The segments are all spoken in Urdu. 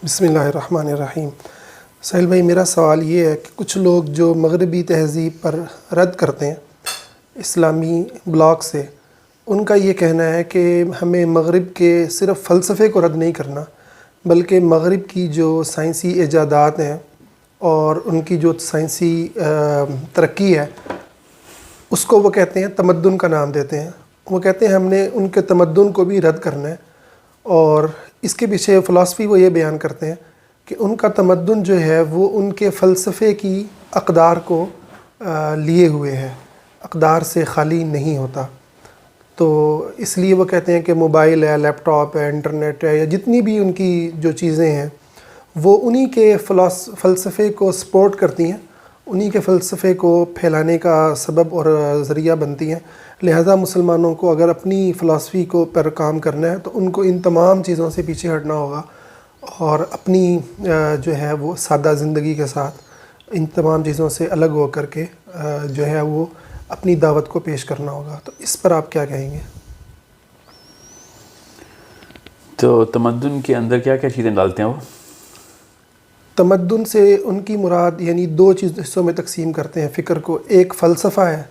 بسم اللہ الرحمن الرحیم۔ سہیل بھائی، میرا سوال یہ ہے کہ کچھ لوگ جو مغربی تہذیب پر رد کرتے ہیں اسلامی بلاک سے، ان کا یہ کہنا ہے کہ ہمیں مغرب کے صرف فلسفے کو رد نہیں کرنا، بلکہ مغرب کی جو سائنسی ایجادات ہیں اور ان کی جو سائنسی ترقی ہے اس کو وہ کہتے ہیں تمدن کا نام دیتے ہیں۔ وہ کہتے ہیں ہم نے ان کے تمدن کو بھی رد کرنا ہے، اور اس کے پیچھے فلسفی وہ یہ بیان کرتے ہیں کہ ان کا تمدن جو ہے وہ ان کے فلسفے کی اقدار کو لیے ہوئے ہے، اقدار سے خالی نہیں ہوتا۔ تو اس لیے وہ کہتے ہیں کہ موبائل ہے، لیپ ٹاپ ہے، انٹرنیٹ ہے، یا جتنی بھی ان کی جو چیزیں ہیں وہ انہی کے فلسفے کو سپورٹ کرتی ہیں، انہی کے فلسفے کو پھیلانے کا سبب اور ذریعہ بنتی ہیں۔ لہٰذا مسلمانوں کو اگر اپنی فلسفی کو پر کام کرنا ہے تو ان کو ان تمام چیزوں سے پیچھے ہٹنا ہوگا، اور اپنی جو ہے وہ سادہ زندگی کے ساتھ ان تمام چیزوں سے الگ ہو کر کے جو ہے وہ اپنی دعوت کو پیش کرنا ہوگا۔ تو اس پر آپ کیا کہیں گے؟ تو تمدن کے اندر کیا کیا چیزیں ڈالتے ہیں وہ؟ تمدن سے ان کی مراد یعنی دو حصوں میں تقسیم کرتے ہیں فکر کو۔ ایک فلسفہ ہے،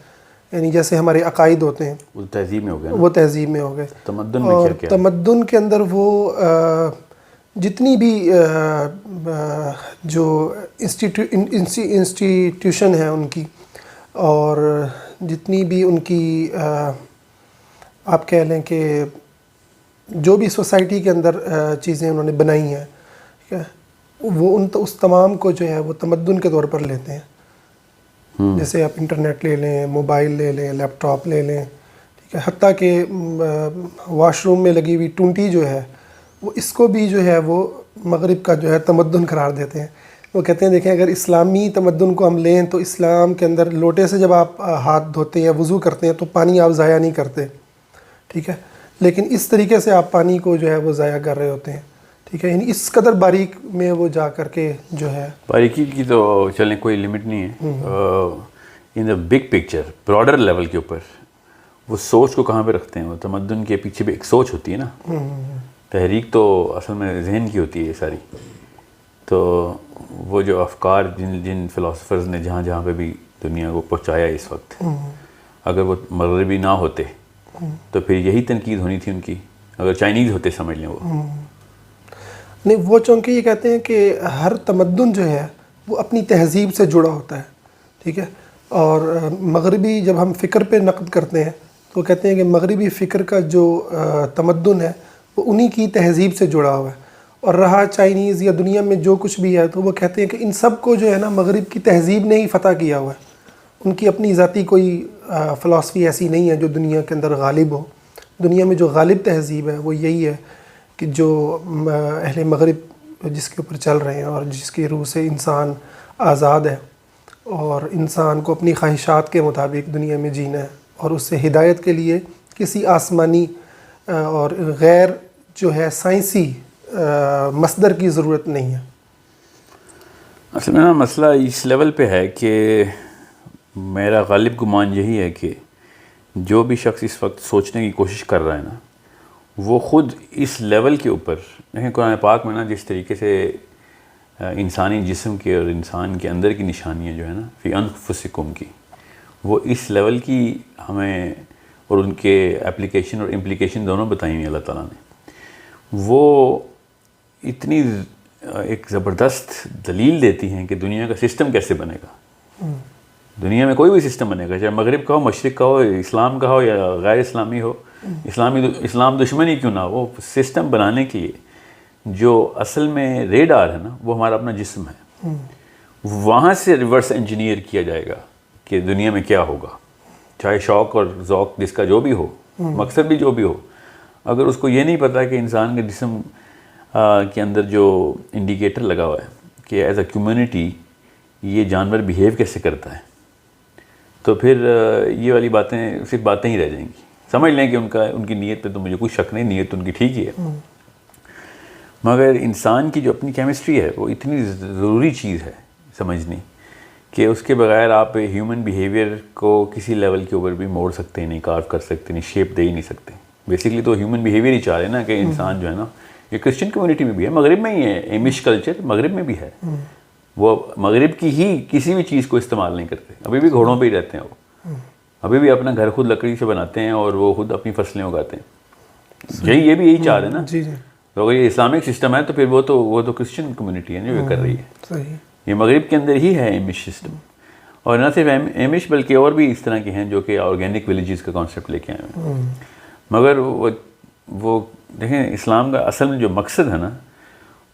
یعنی جیسے ہمارے عقائد ہوتے ہیں، وہ تہذیب میں ہو گئے، وہ تہذیب میں ہو گئے۔ تمدن میں اور کیا کیا؟ تمدن کے اندر وہ جتنی بھی جو انسٹیٹیوشن ہیں ان کی، اور جتنی بھی ان کی آپ کہہ لیں کہ جو بھی سوسائٹی کے اندر چیزیں انہوں نے بنائی ہیں، ٹھیک ہے، وہ اس تمام کو جو ہے وہ تمدن کے طور پر لیتے ہیں۔ جیسے آپ انٹرنیٹ لے لیں، موبائل لے لیں، لیپ ٹاپ لے لیں، ٹھیک ہے، حتیٰ کہ واش روم میں لگی ہوئی ٹونٹی جو ہے وہ اس کو بھی جو ہے وہ مغرب کا جو ہے تمدن قرار دیتے ہیں۔ وہ کہتے ہیں دیکھیں اگر اسلامی تمدن کو ہم لیں تو اسلام کے اندر لوٹے سے جب آپ ہاتھ دھوتے ہیں یا وضو کرتے ہیں تو پانی آپ ضائع نہیں کرتے، ٹھیک ہے، لیکن اس طریقے سے آپ پانی کو جو ہے وہ ضائع کر رہے ہوتے ہیں، ٹھیک ہے، یعنی اس قدر باریک میں وہ جا کر کے جو ہے باریکی کی تو چلیں کوئی لمٹ نہیں ہے۔ In the big picture, broader level کے اوپر وہ سوچ کو کہاں پہ رکھتے ہیں؟ وہ تمدن کے پیچھے بھی ایک سوچ ہوتی ہے نا۔ تحریک تو اصل میں ذہن کی ہوتی ہے یہ ساری۔ تو وہ جو افکار جن فلاسفرز نے جہاں جہاں پہ بھی دنیا کو پہنچایا اس وقت، اگر وہ مغربی نہ ہوتے تو پھر یہی تنقید ہونی تھی ان کی۔ اگر چائنیز ہوتے سمجھ لیں وہ نہیں، وہ چونکہ یہ کہتے ہیں کہ ہر تمدن جو ہے وہ اپنی تہذیب سے جڑا ہوتا ہے، ٹھیک ہے، اور مغربی جب ہم فکر پہ نقد کرتے ہیں تو وہ کہتے ہیں کہ مغربی فکر کا جو تمدن ہے وہ انہی کی تہذیب سے جڑا ہوا ہے، اور رہا چائنیز یا دنیا میں جو کچھ بھی ہے تو وہ کہتے ہیں کہ ان سب کو جو ہے نا مغرب کی تہذیب نے ہی فتح کیا ہوا ہے، ان کی اپنی ذاتی کوئی فلسفی ایسی نہیں ہے جو دنیا کے اندر غالب ہو۔ دنیا میں جو غالب تہذیب ہے وہ یہی ہے کہ جو اہل مغرب جس کے اوپر چل رہے ہیں، اور جس کی روح سے انسان آزاد ہے، اور انسان کو اپنی خواہشات کے مطابق دنیا میں جینا ہے، اور اس سے ہدایت کے لیے کسی آسمانی اور غیر جو ہے سائنسی مصدر کی ضرورت نہیں ہے۔ اصل میں نا مسئلہ اس لیول پہ ہے کہ میرا غالب گمان یہی ہے کہ جو بھی شخص اس وقت سوچنے کی کوشش کر رہا ہے نا، وہ خود اس لیول کے اوپر دیکھیں قرآن پاک میں نا جس طریقے سے انسانی جسم کے اور انسان کے اندر کی نشانیاں جو ہے نا فی انفسکم کی، وہ اس لیول کی ہمیں اور ان کے اپلیکیشن اور امپلیکیشن دونوں بتائی ہوئی اللہ تعالیٰ نے۔ وہ اتنی ایک زبردست دلیل دیتی ہیں کہ دنیا کا سسٹم کیسے بنے گا۔ دنیا میں کوئی بھی سسٹم بنے گا، چاہے مغرب کا ہو، مشرق کا ہو، اسلام کا ہو یا غیر اسلامی ہو، اسلام دشمنی کیوں نہ ہو، وہ سسٹم بنانے کے لیے جو اصل میں ریڈار ہے نا وہ ہمارا اپنا جسم ہے، وہاں سے ریورس انجینئر کیا جائے گا کہ دنیا میں کیا ہوگا، چاہے شوق اور ذوق جس کا جو بھی ہو، مقصد بھی جو بھی ہو، اگر اس کو یہ نہیں پتا کہ انسان کے جسم کے اندر جو انڈیکیٹر لگا ہوا ہے کہ ایز اے کمیونٹی یہ جانور بیہیو کیسے کرتا ہے، تو پھر یہ والی باتیں صرف باتیں ہی رہ جائیں گی۔ سمجھ لیں کہ ان کی نیت پہ تو مجھے کوئی شک نہیں، نیت ان کی ٹھیک ہی ہے، مگر انسان کی جو اپنی کیمسٹری ہے وہ اتنی ضروری چیز ہے سمجھنی کہ اس کے بغیر آپ ہیومن بیہیویئر کو کسی لیول کے اوپر بھی موڑ سکتے نہیں، کارو کر سکتے نہیں، شیپ دے ہی نہیں سکتے۔ بیسیکلی تو ہیومن بیہیویئر ہی چاہ رہے ہیں نا کہ انسان جو ہے نا یہ کرسچن کمیونٹی میں بھی ہے, مغرب میں ہی ہے, ایمش کلچر مغرب میں بھی ہے. وہ مغرب کی ہی کسی بھی چیز کو استعمال نہیں کرتے, ابھی بھی گھوڑوں پہ ہی رہتے ہیں وہ, ابھی بھی اپنا گھر خود لکڑی سے بناتے ہیں اور وہ خود اپنی فصلیں اگاتے ہیں. یہ بھی یہی چال ہے نا. جی جی. تو اگر یہ اسلامک سسٹم ہے تو پھر وہ تو کرسچن کمیونٹی ہے جو یہ کر رہی ہے. صحیح. یہ مغرب کے اندر ہی ہے ایمش سسٹم, اور نہ صرف ایمش بلکہ اور بھی اس طرح کے ہیں جو کہ آرگینک ولیجز کا کانسیپٹ لے کے آئے ہیں. مگر وہ دیکھیں, اسلام کا اصل میں جو مقصد ہے نا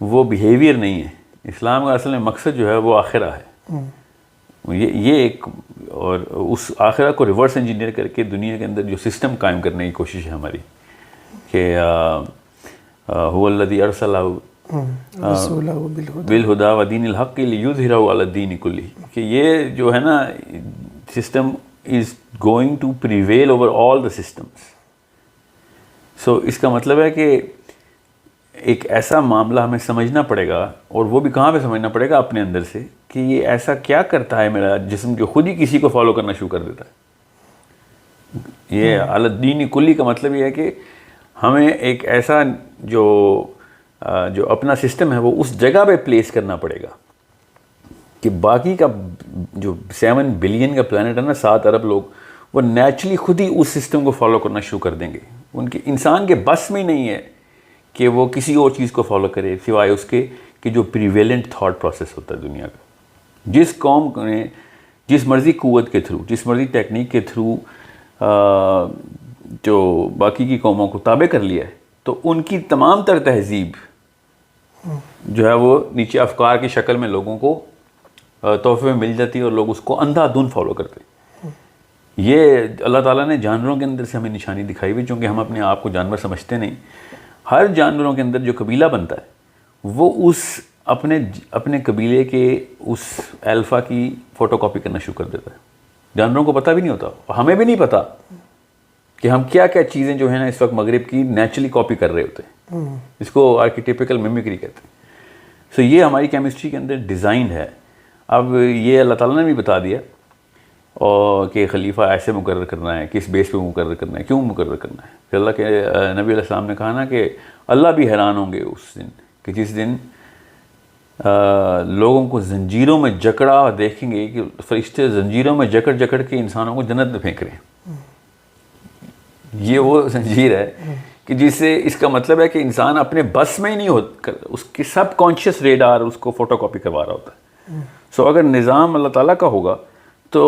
وہ بیہیویئر نہیں ہے. اسلام کا اصل میں مقصد جو ہے وہ آخرہ ہے. یہ ایک, اور اس آخرہ کو ریورس انجینئر کر کے دنیا کے اندر جو سسٹم قائم کرنے کی کوشش ہے ہماری کہ هو الذی ارسلہ بالہدی ودین الحق لیظہرہ علی الدین کلہ, کہ یہ جو ہے نا system is going to prevail over all the systems. So اس کا مطلب ہے کہ ایک ایسا معاملہ ہمیں سمجھنا پڑے گا, اور وہ بھی کہاں پہ سمجھنا پڑے گا, اپنے اندر سے, کہ یہ ایسا کیا کرتا ہے میرا جسم جو خود ہی کسی کو فالو کرنا شروع کر دیتا ہے. یہ علی الدین کلی کا مطلب یہ ہے کہ ہمیں ایک ایسا جو اپنا سسٹم ہے وہ اس جگہ پہ پلیس کرنا پڑے گا کہ باقی کا جو 7 بلین کا پلانٹ ہے نا, 7 ارب لوگ, وہ نیچرلی خود ہی اس سسٹم کو فالو کرنا شروع کر دیں گے. ان کے انسان کے بس میں ہی نہیں ہے کہ وہ کسی اور چیز کو فالو کرے سوائے اس کے کہ جو پریویلنٹ تھاٹ پروسیس ہوتا ہے دنیا کا. جس قوم نے جس مرضی قوت کے تھرو, جس مرضی ٹیکنیک کے تھرو جو باقی کی قوموں کو تابع کر لیا ہے, تو ان کی تمام تر تہذیب جو ہے وہ نیچے افکار کی شکل میں لوگوں کو تحفے میں مل جاتی ہے, اور لوگ اس کو اندھا دھند فالو کرتے ہیں. یہ اللہ تعالیٰ نے جانوروں کے اندر سے ہمیں نشانی دکھائی ہوئی, چونکہ ہم اپنے آپ کو جانور سمجھتے نہیں. ہر جانوروں کے اندر جو قبیلہ بنتا ہے وہ اس اپنے قبیلے کے اس الفا کی فوٹو کاپی کرنا شروع کر دیتا ہے. جانوروں کو پتہ بھی نہیں ہوتا, ہمیں بھی نہیں پتہ کہ ہم کیا کیا چیزیں جو ہیں نا اس وقت مغرب کی نیچرلی کاپی کر رہے ہوتے ہیں. اس کو آرکیٹیپیکل میمیکری کہتے ہیں. سو یہ ہماری کیمسٹری کے اندر ڈیزائن ہے. اب یہ اللہ تعالیٰ نے بھی بتا دیا اور کہ خلیفہ ایسے مقرر کرنا ہے, کس بیس پہ مقرر کرنا ہے, کیوں مقرر کرنا ہے. پھر اللہ کے نبی علیہ السلام نے کہا نا کہ اللہ بھی حیران ہوں گے اس دن, کہ جس دن لوگوں کو زنجیروں میں جکڑا دیکھیں گے کہ فرشتے زنجیروں میں جکڑ جکڑ کے انسانوں کو جنت میں پھینک رہے ہیں. یہ وہ زنجیر ہے کہ جس سے اس کا مطلب ہے کہ انسان اپنے بس میں ہی نہیں ہوتا, اس کی سب کانشیس ریڈار اس کو فوٹو کاپی کروا رہا ہوتا ہے. سو اگر نظام اللہ تعالیٰ کا ہوگا تو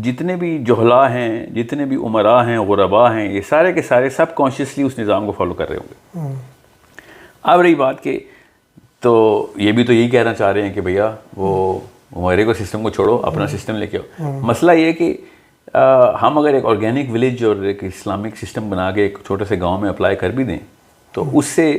جتنے بھی جہلا ہیں, جتنے بھی عمراء ہیں, غرباء ہیں, یہ سارے کے سارے سب کانشیسلی اس نظام کو فالو کر رہے ہوں گے. اب رہی بات کہ تو یہ بھی تو یہی کہنا چاہ رہے ہیں کہ بھیا وہ ہمارے کو سسٹم کو چھوڑو, اپنا سسٹم لے کے آؤ. مسئلہ یہ کہ ہم اگر ایک آرگینک ولیج اور ایک اسلامک سسٹم بنا کے ایک چھوٹے سے گاؤں میں اپلائی کر بھی دیں تو اس سے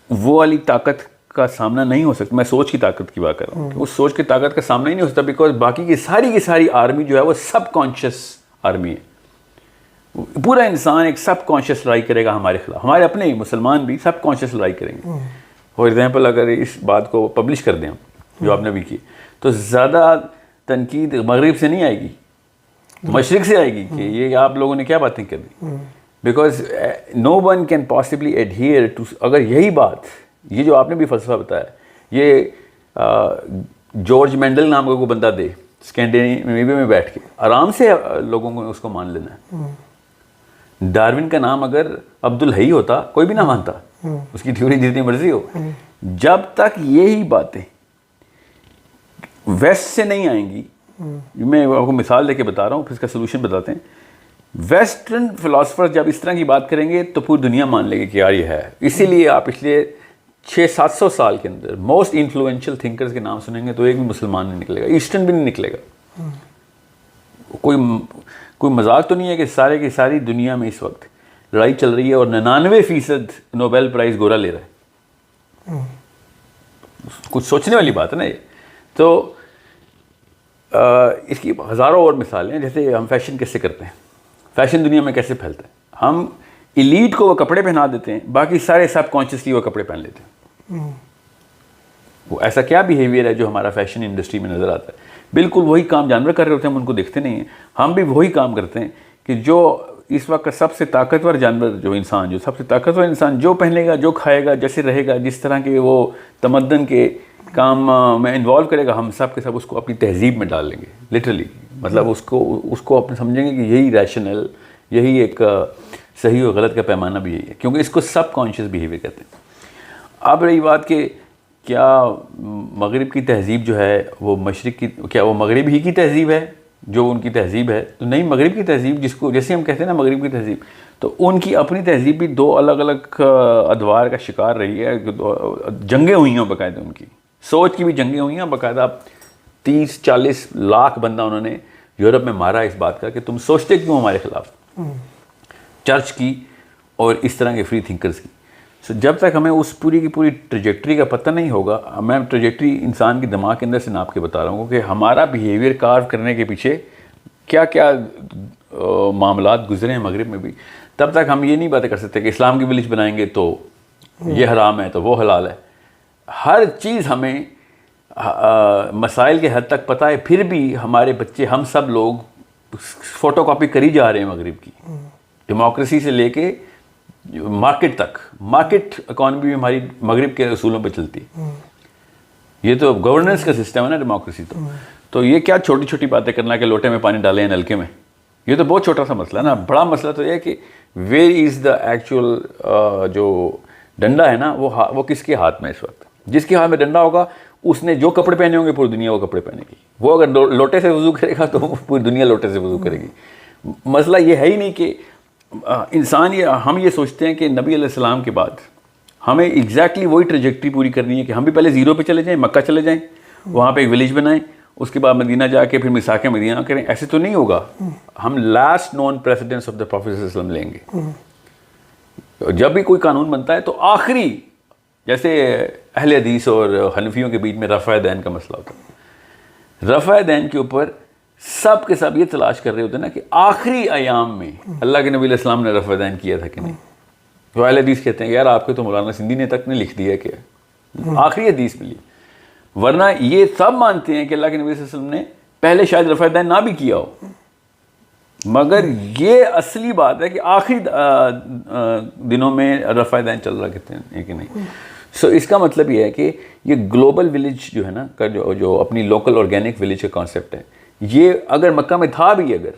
وہ والی طاقت کا سامنا نہیں ہو سکتا. میں سوچ کی طاقت کی بات کر رہا ہوں کہ اس سوچ کی طاقت کا سامنا ہی نہیں ہو سکتا, بیکاز باقی کی ساری آرمی جو ہے وہ سب کانشیس آرمی ہے. پورا انسان ایک سب کانشیس لڑائی کرے گا ہمارے خلاف. ہمارے اپنے مسلمان بھی سب کانشیس لڑائی کریں گے. فار ایگزامپل اگر اس بات کو پبلش کر دیں ہم, جو آپ نے بھی کی, تو زیادہ تنقید مغرب سے نہیں آئے گی, مشرق سے آئے گی کہ یہ آپ لوگوں نے کیا باتیں کر دی. Because no one can possibly adhere to, اگر یہی بات, یہ جو آپ نے بھی فلسفہ بتایا, یہ جارج مینڈل نام کا کوئی بندہ دے اسکینڈینیویا میں بیٹھ کے آرام سے لوگوں کو اس کو مان لینا ہے. ڈارون کا نام اگر عبد الحی ہوتا کوئی بھی نہ مانتا, اس کی تھیوری جتنی مرضی ہو. جب تک یہی باتیں ویسٹ سے نہیں آئیں گی, میں آپ کو مثال دے کے بتا رہا ہوں, پھر اس کا سلوشن بتاتے ہیں. ویسٹرن فلاسفر جب اس طرح کی بات کریں گے تو پوری دنیا مان لے گی کہ یار یہ ہے. اسی لیے آپ پچھلے 600-700 سال کے اندر موسٹ انفلوئنشل تھنکرز کے نام سنیں گے تو ایک بھی مسلمان نہیں نکلے گا, ایسٹرن بھی نہیں نکلے گا. کوئی مذاق تو نہیں ہے کہ سارے کی ساری دنیا میں اس وقت لڑائی چل رہی ہے اور 99% نوبیل پرائز گورا لے رہا ہے. کچھ سوچنے والی بات ہے نا یہ. تو اس کی ہزاروں اور مثالیں ہیں. جیسے ہم فیشن کیسے کرتے ہیں, فیشن دنیا میں کیسے پھیلتا ہے. ہم ایلیٹ کو وہ کپڑے پہنا دیتے ہیں, باقی سارے سب کانشیسلی وہ کپڑے پہن لیتے ہیں. وہ ایسا کیا بیہیویئر ہے جو ہمارا فیشن انڈسٹری میں نظر آتا ہے. بالکل وہی کام جانور کر رہے ہوتے ہیں, ہم ان کو دیکھتے نہیں ہیں. ہم بھی وہی کام کرتے ہیں کہ جو اس وقت کا سب سے طاقتور جانور جو انسان، جو سب سے طاقتور انسان، جو پہنے گا، جو کھائے گا، جیسے رہے گا، جس طرح کے وہ تمدن کے کام میں انوالو کرے گا، ہم سب کے سب اس کو اپنی تہذیب میں ڈال لیں گے لٹرلی. مطلب اس کو اپنے سمجھیں گے کہ یہی ریشنل، یہی ایک صحیح اور غلط کا پیمانہ بھی یہی ہے، کیونکہ اس کو سب کانشیس بیہیویئر کہتے ہیں. اب رہی بات کہ کیا مغرب کی تہذیب جو ہے وہ مشرق کی، کیا وہ مغرب ہی کی تہذیب ہے جو ان کی تہذیب ہے؟ تو نہیں، مغرب کی تہذیب جس کو جیسے ہم کہتے ہیں نا مغرب کی تہذیب، تو ان کی اپنی تہذیب بھی دو الگ الگ ادوار کا شکار رہی ہے. جنگیں ہوئی ہیں باقاعدہ، ان کی سوچ کی بھی جنگیں ہوئی ہیں باقاعدہ. 30-40 لاکھ بندہ انہوں نے یورپ میں مارا اس بات کا کہ تم سوچتے کیوں ہمارے خلاف، چرچ کی اور اس طرح کے فری تھنکرز کی. سو جب تک ہمیں اس پوری کی پوری ٹریجیکٹری کا پتہ نہیں ہوگا، میں ٹریجیکٹری انسان کے دماغ کے اندر سے ناپ کے بتا رہا ہوں کہ ہمارا بیہیویئر کارو کرنے کے پیچھے کیا کیا معاملات گزرے ہیں مغرب میں بھی، تب تک ہم یہ نہیں باتیں کر سکتے کہ اسلام کی ولیج بنائیں گے تو یہ حرام ہے تو وہ حلال ہے. ہر چیز ہمیں مسائل کے حد تک پتہ ہے، پھر بھی ہمارے بچے، ہم سب لوگ فوٹو کاپی کری جا رہے ہیں مغرب کی. ڈیموکریسی سے لے کے مارکیٹ تک، مارکیٹ اکانومی بھی ہماری مغرب کے اصولوں پہ چلتی. یہ تو گورننس کا سسٹم ہے نا ڈیموکریسی. تو یہ کیا چھوٹی چھوٹی باتیں کرنا کہ لوٹے میں پانی ڈالے ہیں نلکے میں، یہ تو بہت چھوٹا سا مسئلہ ہے نا. بڑا مسئلہ تو یہ ہے کہ ویئر از دا ایکچوئل جو ڈنڈا ہے نا، وہ کس کے ہاتھ میں اس وقت. جس کے ہاتھ میں ڈنڈا ہوگا اس نے جو کپڑے پہنے ہوں گے پوری دنیا وہ کپڑے پہنے گی. وہ اگر لوٹے سے وضو کرے گا تو پوری دنیا لوٹے سے وضو کرے گی. مسئلہ یہ ہے ہی نہیں کہ انسان، ہم یہ سوچتے ہیں کہ نبی علیہ السلام کے بعد ہمیں ایگزیکٹلی وہی ٹریجیکٹری پوری کرنی ہے کہ ہم بھی پہلے زیرو پہ چلے جائیں، مکہ چلے جائیں، وہاں پہ ایک ولیج بنائیں، اس کے بعد مدینہ جا کے پھر میثاق مدینہ کریں. ایسے تو نہیں ہوگا. ہم last known precedence of the prophet صلی اللہ علیہ وسلم لیں گے. جب بھی کوئی قانون بنتا ہے تو آخری، جیسے اہل حدیث اور حنفیوں کے بیچ میں رفع دین کا مسئلہ ہوتا ہے، رفع دین کے اوپر سب کے سب یہ تلاش کر رہے ہوتے ہیں نا کہ آخری ایام میں اللہ کے نبی علیہ السلام نے رفع دین کیا تھا کہ نہیں. تو اہل حدیث کہتے ہیں کہ یار آپ کے تو مولانا سندھی نے تک نے لکھ دیا کہ آخری حدیث ملی، ورنہ یہ سب مانتے ہیں کہ اللہ کے نبی صلی اللہ علیہ وسلم نے پہلے شاید رفع دین نہ بھی کیا ہو، مگر یہ اصلی بات ہے کہ آخری دنوں میں رفع دین چل رہا کہتے ہیں کہ نہیں. سو اس کا مطلب یہ ہے کہ یہ گلوبل ولیج جو ہے نا کا جو اپنی لوکل آرگینک ولیج کا کانسیپٹ ہے، یہ اگر مکہ میں تھا بھی اگر،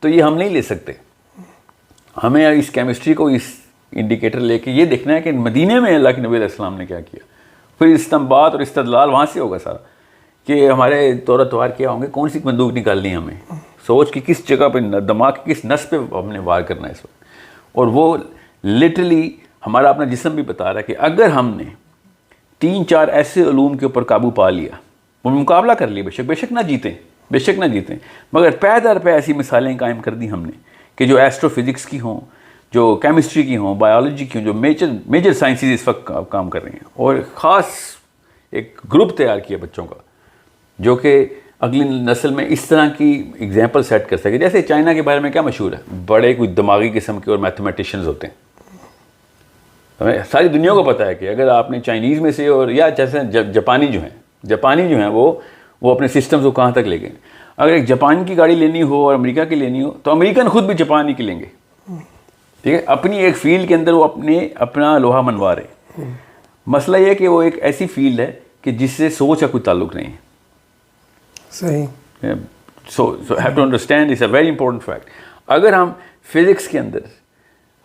تو یہ ہم نہیں لے سکتے. ہمیں اس کیمسٹری کو، اس انڈیکیٹر لے کے یہ دیکھنا ہے کہ مدینے میں اللہ کے نبی علیہ السلام نے کیا کیا. پھر استنباط اور استدلال وہاں سے ہوگا سارا کہ ہمارے طور اتوار کیا ہوں گے، کون سی بندوق نکالنی ہے ہمیں، سوچ کی کس جگہ پہ، دماغ کی کس نس پہ ہم نے وار کرنا ہے اس وقت. اور وہ لٹرلی ہمارا اپنا جسم بھی بتا رہا ہے کہ اگر ہم نے 3-4 ایسے علوم کے اوپر قابو پا لیا، وہ مقابلہ کر لیا، بے شک نہ جیتیں، مگر پے در پہ ایسی مثالیں قائم کر دی ہم نے کہ جو ایسٹرو فزکس کی ہوں، جو کیمسٹری کی ہوں، بایولوجی کی ہوں، جو میجر سائنسز اس وقت کام کر رہی ہیں. اور خاص ایک گروپ تیار کیا بچوں کا جو کہ اگلی نسل میں اس طرح کی اگزامپل سیٹ کر سکے. جیسے چائنا کے بارے میں کیا مشہور ہے، بڑے کوئی دماغی قسم کے اور میتھمیٹیشنز ہوتے ہیں. ہمیں ساری دنیا کو پتہ ہے کہ اگر آپ نے چائنیز میں سے، اور یا جیسے جاپانی جو ہیں وہ اپنے سسٹمز کو کہاں تک لے گئے. اگر ایک جاپان کی گاڑی لینی ہو اور امریکہ کی لینی ہو تو امریکن خود بھی جاپان ہی کی لیں گے. ٹھیک ہے، اپنی ایک فیلڈ کے اندر وہ اپنا لوہا منوا رہے. مسئلہ یہ کہ وہ ایک ایسی فیلڈ ہے کہ جس سے سوچ کا کوئی تعلق نہیں ہے. صحیح. So have to understand, it's a very important fact. اگر ہم فزکس کے اندر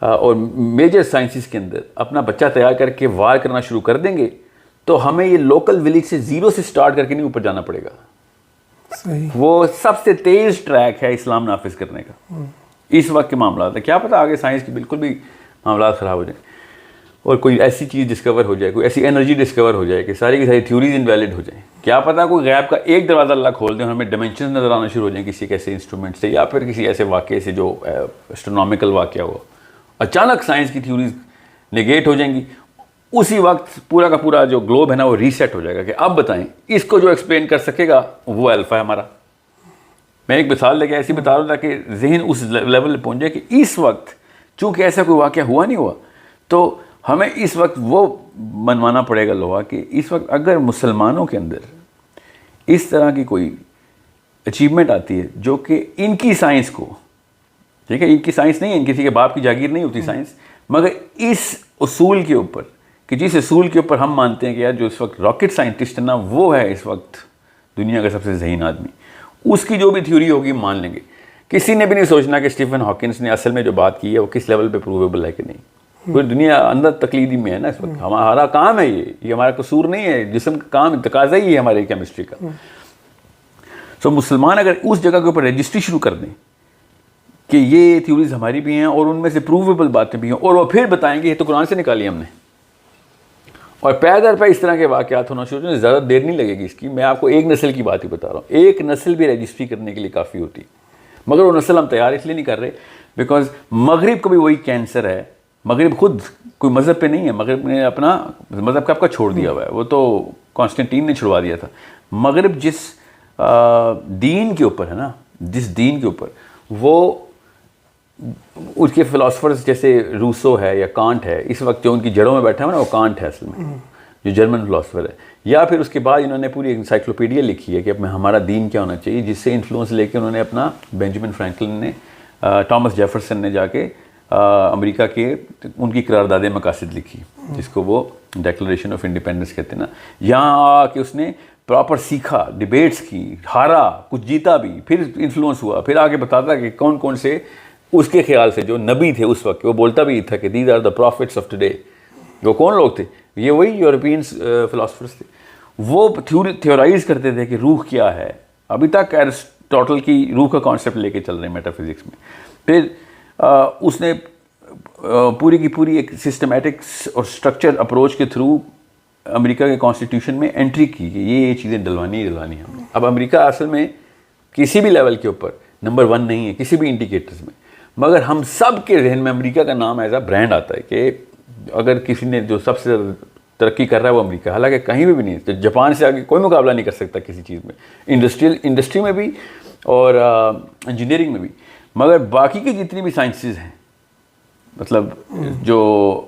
اور میجر سائنسز کے اندر اپنا بچہ تیار کر کے وار کرنا شروع کر دیں گے تو ہمیں یہ لوکل ولیج سے زیرو سے سٹارٹ کر کے نہیں اوپر جانا پڑے گا. صحیح. وہ سب سے تیز ٹریک ہے اسلام نافذ کرنے کا اس وقت کے معاملات ہے. کیا پتہ آگے سائنس کی بالکل بھی معاملات خراب ہو جائیں اور کوئی ایسی چیز ڈسکور ہو جائے، کوئی ایسی انرجی ڈسکور ہو جائے کہ ساری کی ساری تھیوریز انویلڈ ہو جائیں. کیا پتہ کوئی غیب کا ایک دروازہ اللہ کھول دیں اور ہمیں ڈائمینشنز نظر آنا شروع ہو جائیں کسی ایسے انسٹرومنٹ سے، یا پھر کسی ایسے واقعے سے جو اسٹرونومیکل واقعہ ہو. اچانک سائنس کی تھیوریز نگیٹ ہو جائیں گی. اسی وقت پورا کا پورا جو گلوب ہے نا وہ ریسیٹ ہو جائے گا کہ اب بتائیں اس کو جو ایکسپلین کر سکے گا وہ الفا ہے ہمارا. میں ایک مثال لے کے ایسی بتا رہا ہوں تاکہ ذہن اس لیول پہ پہنچ جائے کہ اس وقت چونکہ ایسا کوئی واقعہ ہوا نہیں ہوا تو ہمیں اس وقت وہ منوانا پڑے گا لوہا کہ اس وقت اگر مسلمانوں کے اندر اس طرح کی کوئی اچیومنٹ آتی ہے جو کہ ان کی سائنس کو ٹھیک ہے, ان کی سائنس نہیں ہے, ان کسی کے باپ کی جاگیر نہیں ہوتی سائنس, مگر اس اصول کے اوپر کہ جس اصول کے اوپر ہم مانتے ہیں کہ یار جو اس وقت راکٹ سائنٹسٹ ہے نا وہ ہے اس وقت دنیا کا سب سے ذہین آدمی, اس کی جو بھی تھیوری ہوگی مان لیں گے. کسی نے بھی نہیں سوچنا کہ اسٹیفن ہاکنس نے اصل میں جو بات کی ہے وہ کس لیول پہ پروویبل ہے کہ نہیں. پوری دنیا اندر تقلیدی میں ہے نا اس وقت, ہمارا کام ہے یہ ہمارا قصور نہیں ہے, جسم کا کام تقاضا ہی ہے ہماری کیمسٹری کا. سو مسلمان اگر اس جگہ کے اوپر رجسٹری شروع کر دیں کہ یہ تھیوریز ہماری بھی ہیں اور ان میں سے پروویبل باتیں بھی ہیں, اور وہ پھر بتائیں گے یہ تو قرآن سے نکالی ہم نے, اور پے در پہ اس طرح کے واقعات ہونا شروع ہوتے ہیں, زیادہ دیر نہیں لگے گی اس کی. میں آپ کو ایک نسل کی بات ہی بتا رہا ہوں, ایک نسل بھی رجسٹری کرنے کے لیے کافی ہوتی, مگر وہ نسل ہم تیار اس لیے نہیں کر رہے بیکاز مغرب کو بھی وہی کینسر ہے. مغرب خود کوئی مذہب پہ نہیں ہے, مغرب نے اپنا مذہب کب کا چھوڑ دیا ہوا ہے, وہ تو کانسٹنٹین نے چھڑوا دیا تھا. مغرب جس دین کے اوپر ہے نا, جس دین کے اوپر وہ اس کے فلاسفرز جیسے روسو ہے یا کانٹ ہے, اس وقت جو ان کی جڑوں میں بیٹھا ہوا نا وہ کانٹ ہے اصل میں, جو جرمن فلاسفر ہے. یا پھر اس کے بعد انہوں نے پوری انسائکلوپیڈیا لکھی ہے کہ ہمارا دین کیا ہونا چاہیے, جس سے انفلوئنس لے کے انہوں نے اپنا بینجامن فرینکلن نے, ٹامس جیفرسن نے جا کے امریکہ کے ان کی قرارداد مقاصد لکھی جس کو وہ ڈیکلریشن آف انڈیپینڈنس کہتے ہیں نا. یہاں آ کے اس نے پراپر سیکھا, ڈیبیٹس کی, ہارا, کچھ جیتا بھی, پھر انفلوئنس ہوا, پھر آگے بتاتا کہ کون کون سے اس کے خیال سے جو نبی تھے اس وقت, وہ بولتا بھی تھا کہ these are the prophets of today. وہ کون لوگ تھے, یہ وہی یورپینس فلاسفرس تھے. وہ تھیورائز کرتے تھے کہ روح کیا ہے. ابھی تک ایرسٹوٹل کی روح کا کانسیپٹ لے کے چل رہے ہیں میٹا فزکس میں. پھر اس نے پوری کی پوری ایک سسٹمیٹکس اور اسٹرکچر اپروچ کے تھرو امریکہ کے کانسٹیٹیوشن میں انٹری کی کہ یہ چیزیں ڈلوانی ہیں ہم نے. اب امریکہ اصل میں کسی بھی لیول کے اوپر نمبر 1 نہیں ہے کسی بھی انڈیکیٹرز میں, مگر ہم سب کے ذہن میں امریکہ کا نام ایز اے برانڈ آتا ہے کہ اگر کسی نے جو سب سے ترقی کر رہا ہے وہ امریکہ, حالانکہ کہیں بھی نہیں. تو جاپان سے آگے کوئی مقابلہ نہیں کر سکتا کسی چیز میں, انڈسٹری میں بھی اور انجینئرنگ میں بھی. مگر باقی کی جتنی بھی سائنسز ہیں, مطلب جو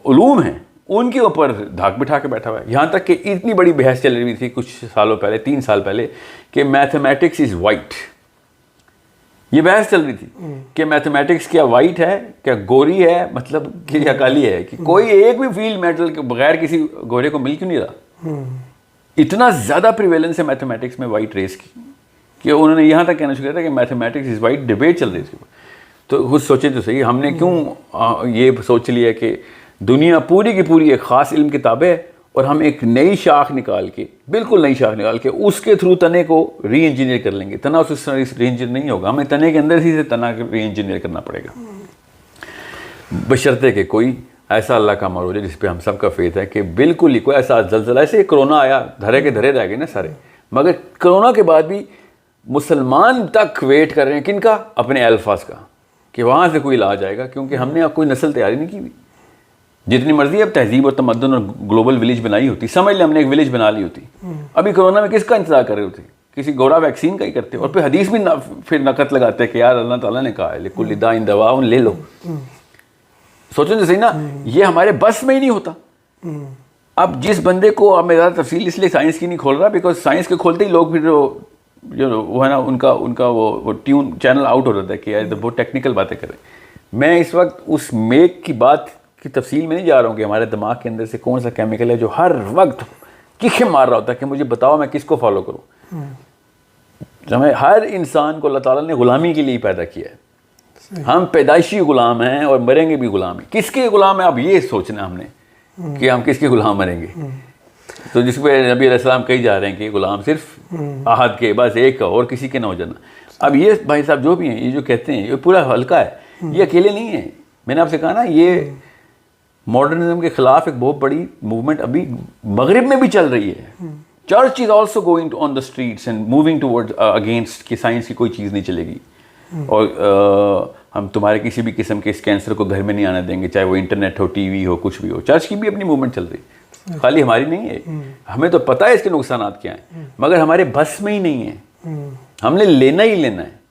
علوم ہیں, ان کے اوپر دھاک بٹھا کے بیٹھا ہوا ہے. یہاں تک کہ اتنی بڑی بحث چل رہی تھی کچھ سالوں پہلے, 3 سال پہلے, کہ میتھمیٹکس از وائٹ. یہ بحث چل رہی تھی کہ میتھمیٹکس کیا وائٹ ہے, کیا گوری ہے, مطلب کہ یا کالی ہے, کہ کوئی ایک بھی فیلڈ میٹل کے بغیر کسی گورے کو مل کیوں نہیں رہا. اتنا زیادہ پریویلنس ہے میتھمیٹکس میں وائٹ ریس کی کہ انہوں نے یہاں تک کہنا شروع کیا تھا کہ میتھمیٹکس از وائٹ. ڈبیٹ چل رہی تھی. تو خود سوچے تو صحیح, ہم نے کیوں یہ سوچ لیا کہ دنیا پوری کی پوری ایک خاص علم کی تابع ہے, اور ہم ایک نئی شاخ نکال کے, بالکل نئی شاخ نکال کے اس کے تھرو تنے کو ری انجینئر کر لیں گے. تنا اس طرح ری انجینئر نہیں ہوگا, ہمیں تنے کے اندر ہی سے تنا ری انجینئر کرنا پڑے گا, بشرطے کہ کوئی ایسا اللہ کا معروج ہے جس پہ ہم سب کا فیتھ ہے کہ بالکل ہی کوئی ایسا زلزلہ, ایسے کرونا آیا دھرے کے دھرے رہ گئے نا سارے, مگر کرونا کے بعد بھی مسلمان تک ویٹ کر رہے ہیں کن کا, اپنے الفاظ کا, کہ وہاں سے کوئی علاج آئے گا, کیونکہ ہم نے اب کوئی نسل تیاری نہیں کی ہوئی. جتنی مرضی اب تہذیب اور تمدن اور گلوبل ولیج بنائی ہوتی, سمجھ لیں ہم نے ایک ولیج بنا لی ہوتی. ابھی کرونا میں کس کا انتظار کر رہے ہوتے, کسی گورا ویکسین کا ہی کرتے, اور پھر حدیث بھی پھر نقد لگاتے کہ یار اللہ تعالیٰ نے کہا ہے لکل داء دواء, لے لو. سوچو تو صحیح نا, یہ ہمارے بس میں ہی نہیں ہوتا. اب جس بندے کو, اب میں زیادہ تفصیل اس لیے سائنس کی نہیں کھول رہا بیکاز سائنس کے کھولتے ہی لوگ پھر جو وہ ہے نا ان کا وہ ٹیون چینل آؤٹ ہو رہتا ہے کہ یار بہت ٹیکنیکل باتیں کر رہے ہیں. میں اس وقت اس میک کی بات کی تفصیل میں نہیں جا رہا ہوں کہ ہمارے دماغ کے اندر سے کون سا کیمیکل ہے جو ہر وقت کیکیں مار رہا ہوتا ہے کہ مجھے بتاؤ میں کس کو فالو کروں. ہر انسان کو اللہ تعالیٰ نے غلامی کے لیے پیدا کیا ہے. ہم پیدائشی غلام ہیں اور مریں گے بھی غلام ہیں. کس کے غلام ہیں اب یہ سوچنا ہم نے کہ ہم کس کے غلام مریں گے. تو جس پہ نبی علیہ السلام کہی جا رہے ہیں کہ غلام صرف احد کے, بس ایک کا, اور کسی کے نہ ہو جانا. اب یہ بھائی صاحب جو بھی ہیں, یہ جو کہتے ہیں یہ پورا حلقہ ہے, یہ اکیلے نہیں ہیں. میں نے آپ سے کہا نا یہ ماڈرنزم کے خلاف ایک بہت بڑی موومنٹ ابھی مغرب میں بھی چل رہی ہے. Church is also going on the streets and moving toward against کہ سائنس کی کوئی چیز نہیں چلے گی, اور ہم تمہارے کسی بھی قسم کے اس کینسر کو گھر میں نہیں آنے دیں گے, چاہے وہ انٹرنیٹ ہو, ٹی وی ہو, کچھ بھی ہو. چرچ کی بھی اپنی موومنٹ چل رہی ہے, خالی ہماری نہیں ہے. ہمیں تو پتہ ہے اس کے نقصانات کیا ہیں, مگر ہمارے بس میں ہی نہیں ہے. ہم نے لینا ہی لینا ہے.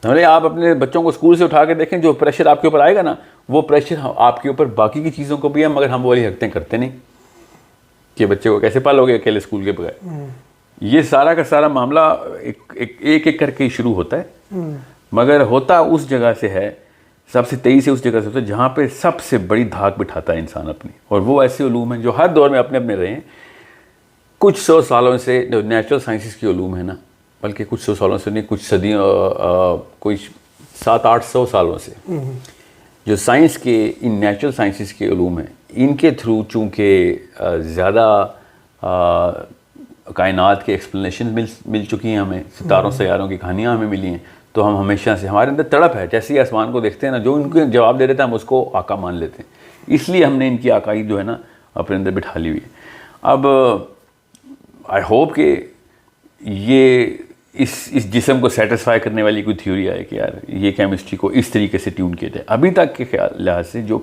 ہمارے آپ اپنے بچوں کو اسکول سے اٹھا کے دیکھیں, جو پریشر آپ کے اوپر آئے گا نا, وہ پریشر آپ کے اوپر باقی کی چیزوں کو بھی ہے, مگر ہم والی حرکتیں کرتے نہیں کہ بچے کو کیسے پالو گے اکیلے اسکول کے بغیر. یہ سارا کا سارا معاملہ ایک ایک کر کے شروع ہوتا ہے. مگر ہوتا اس جگہ سے ہے، سب سے تیزی سے اس جگہ سے ہوتا ہے جہاں پہ سب سے بڑی دھاک بٹھاتا ہے انسان اپنی، اور وہ ایسے علوم ہیں جو ہر دور میں اپنے اپنے رہے ہیں. کچھ 100 سالوں سے جو نیچرل سائنسز کی علوم ہے نا، بلکہ کچھ 100 سالوں سے نہیں، کچھ صدیوں، کچھ 700-800 سالوں سے جو سائنس کے ان نیچرل سائنسز کے علوم ہیں، ان کے تھرو چونکہ زیادہ کائنات کے ایکسپلینیشن مل چکی ہیں ہمیں، ستاروں سیاروں کی کہانیاں ہمیں ملی ہیں، تو ہم ہمیشہ سے ہمارے اندر تڑپ ہے، جیسے ہی آسمان کو دیکھتے ہیں نا، جو ان کو جواب دے دیتا ہے ہم اس کو آقا مان لیتے ہیں. اس لیے ہم نے ان کی عقائد جو ہے نا اپنے اندر بٹھا لی ہوئی ہے. اب آئی ہوپ کہ یہ اس جسم کو سیٹسفائی کرنے والی کوئی تھیوری آئے کہ یار یہ کیمسٹری کو اس طریقے سے ٹیون کیا جائے. ابھی تک کے خیال لحاظ سے جو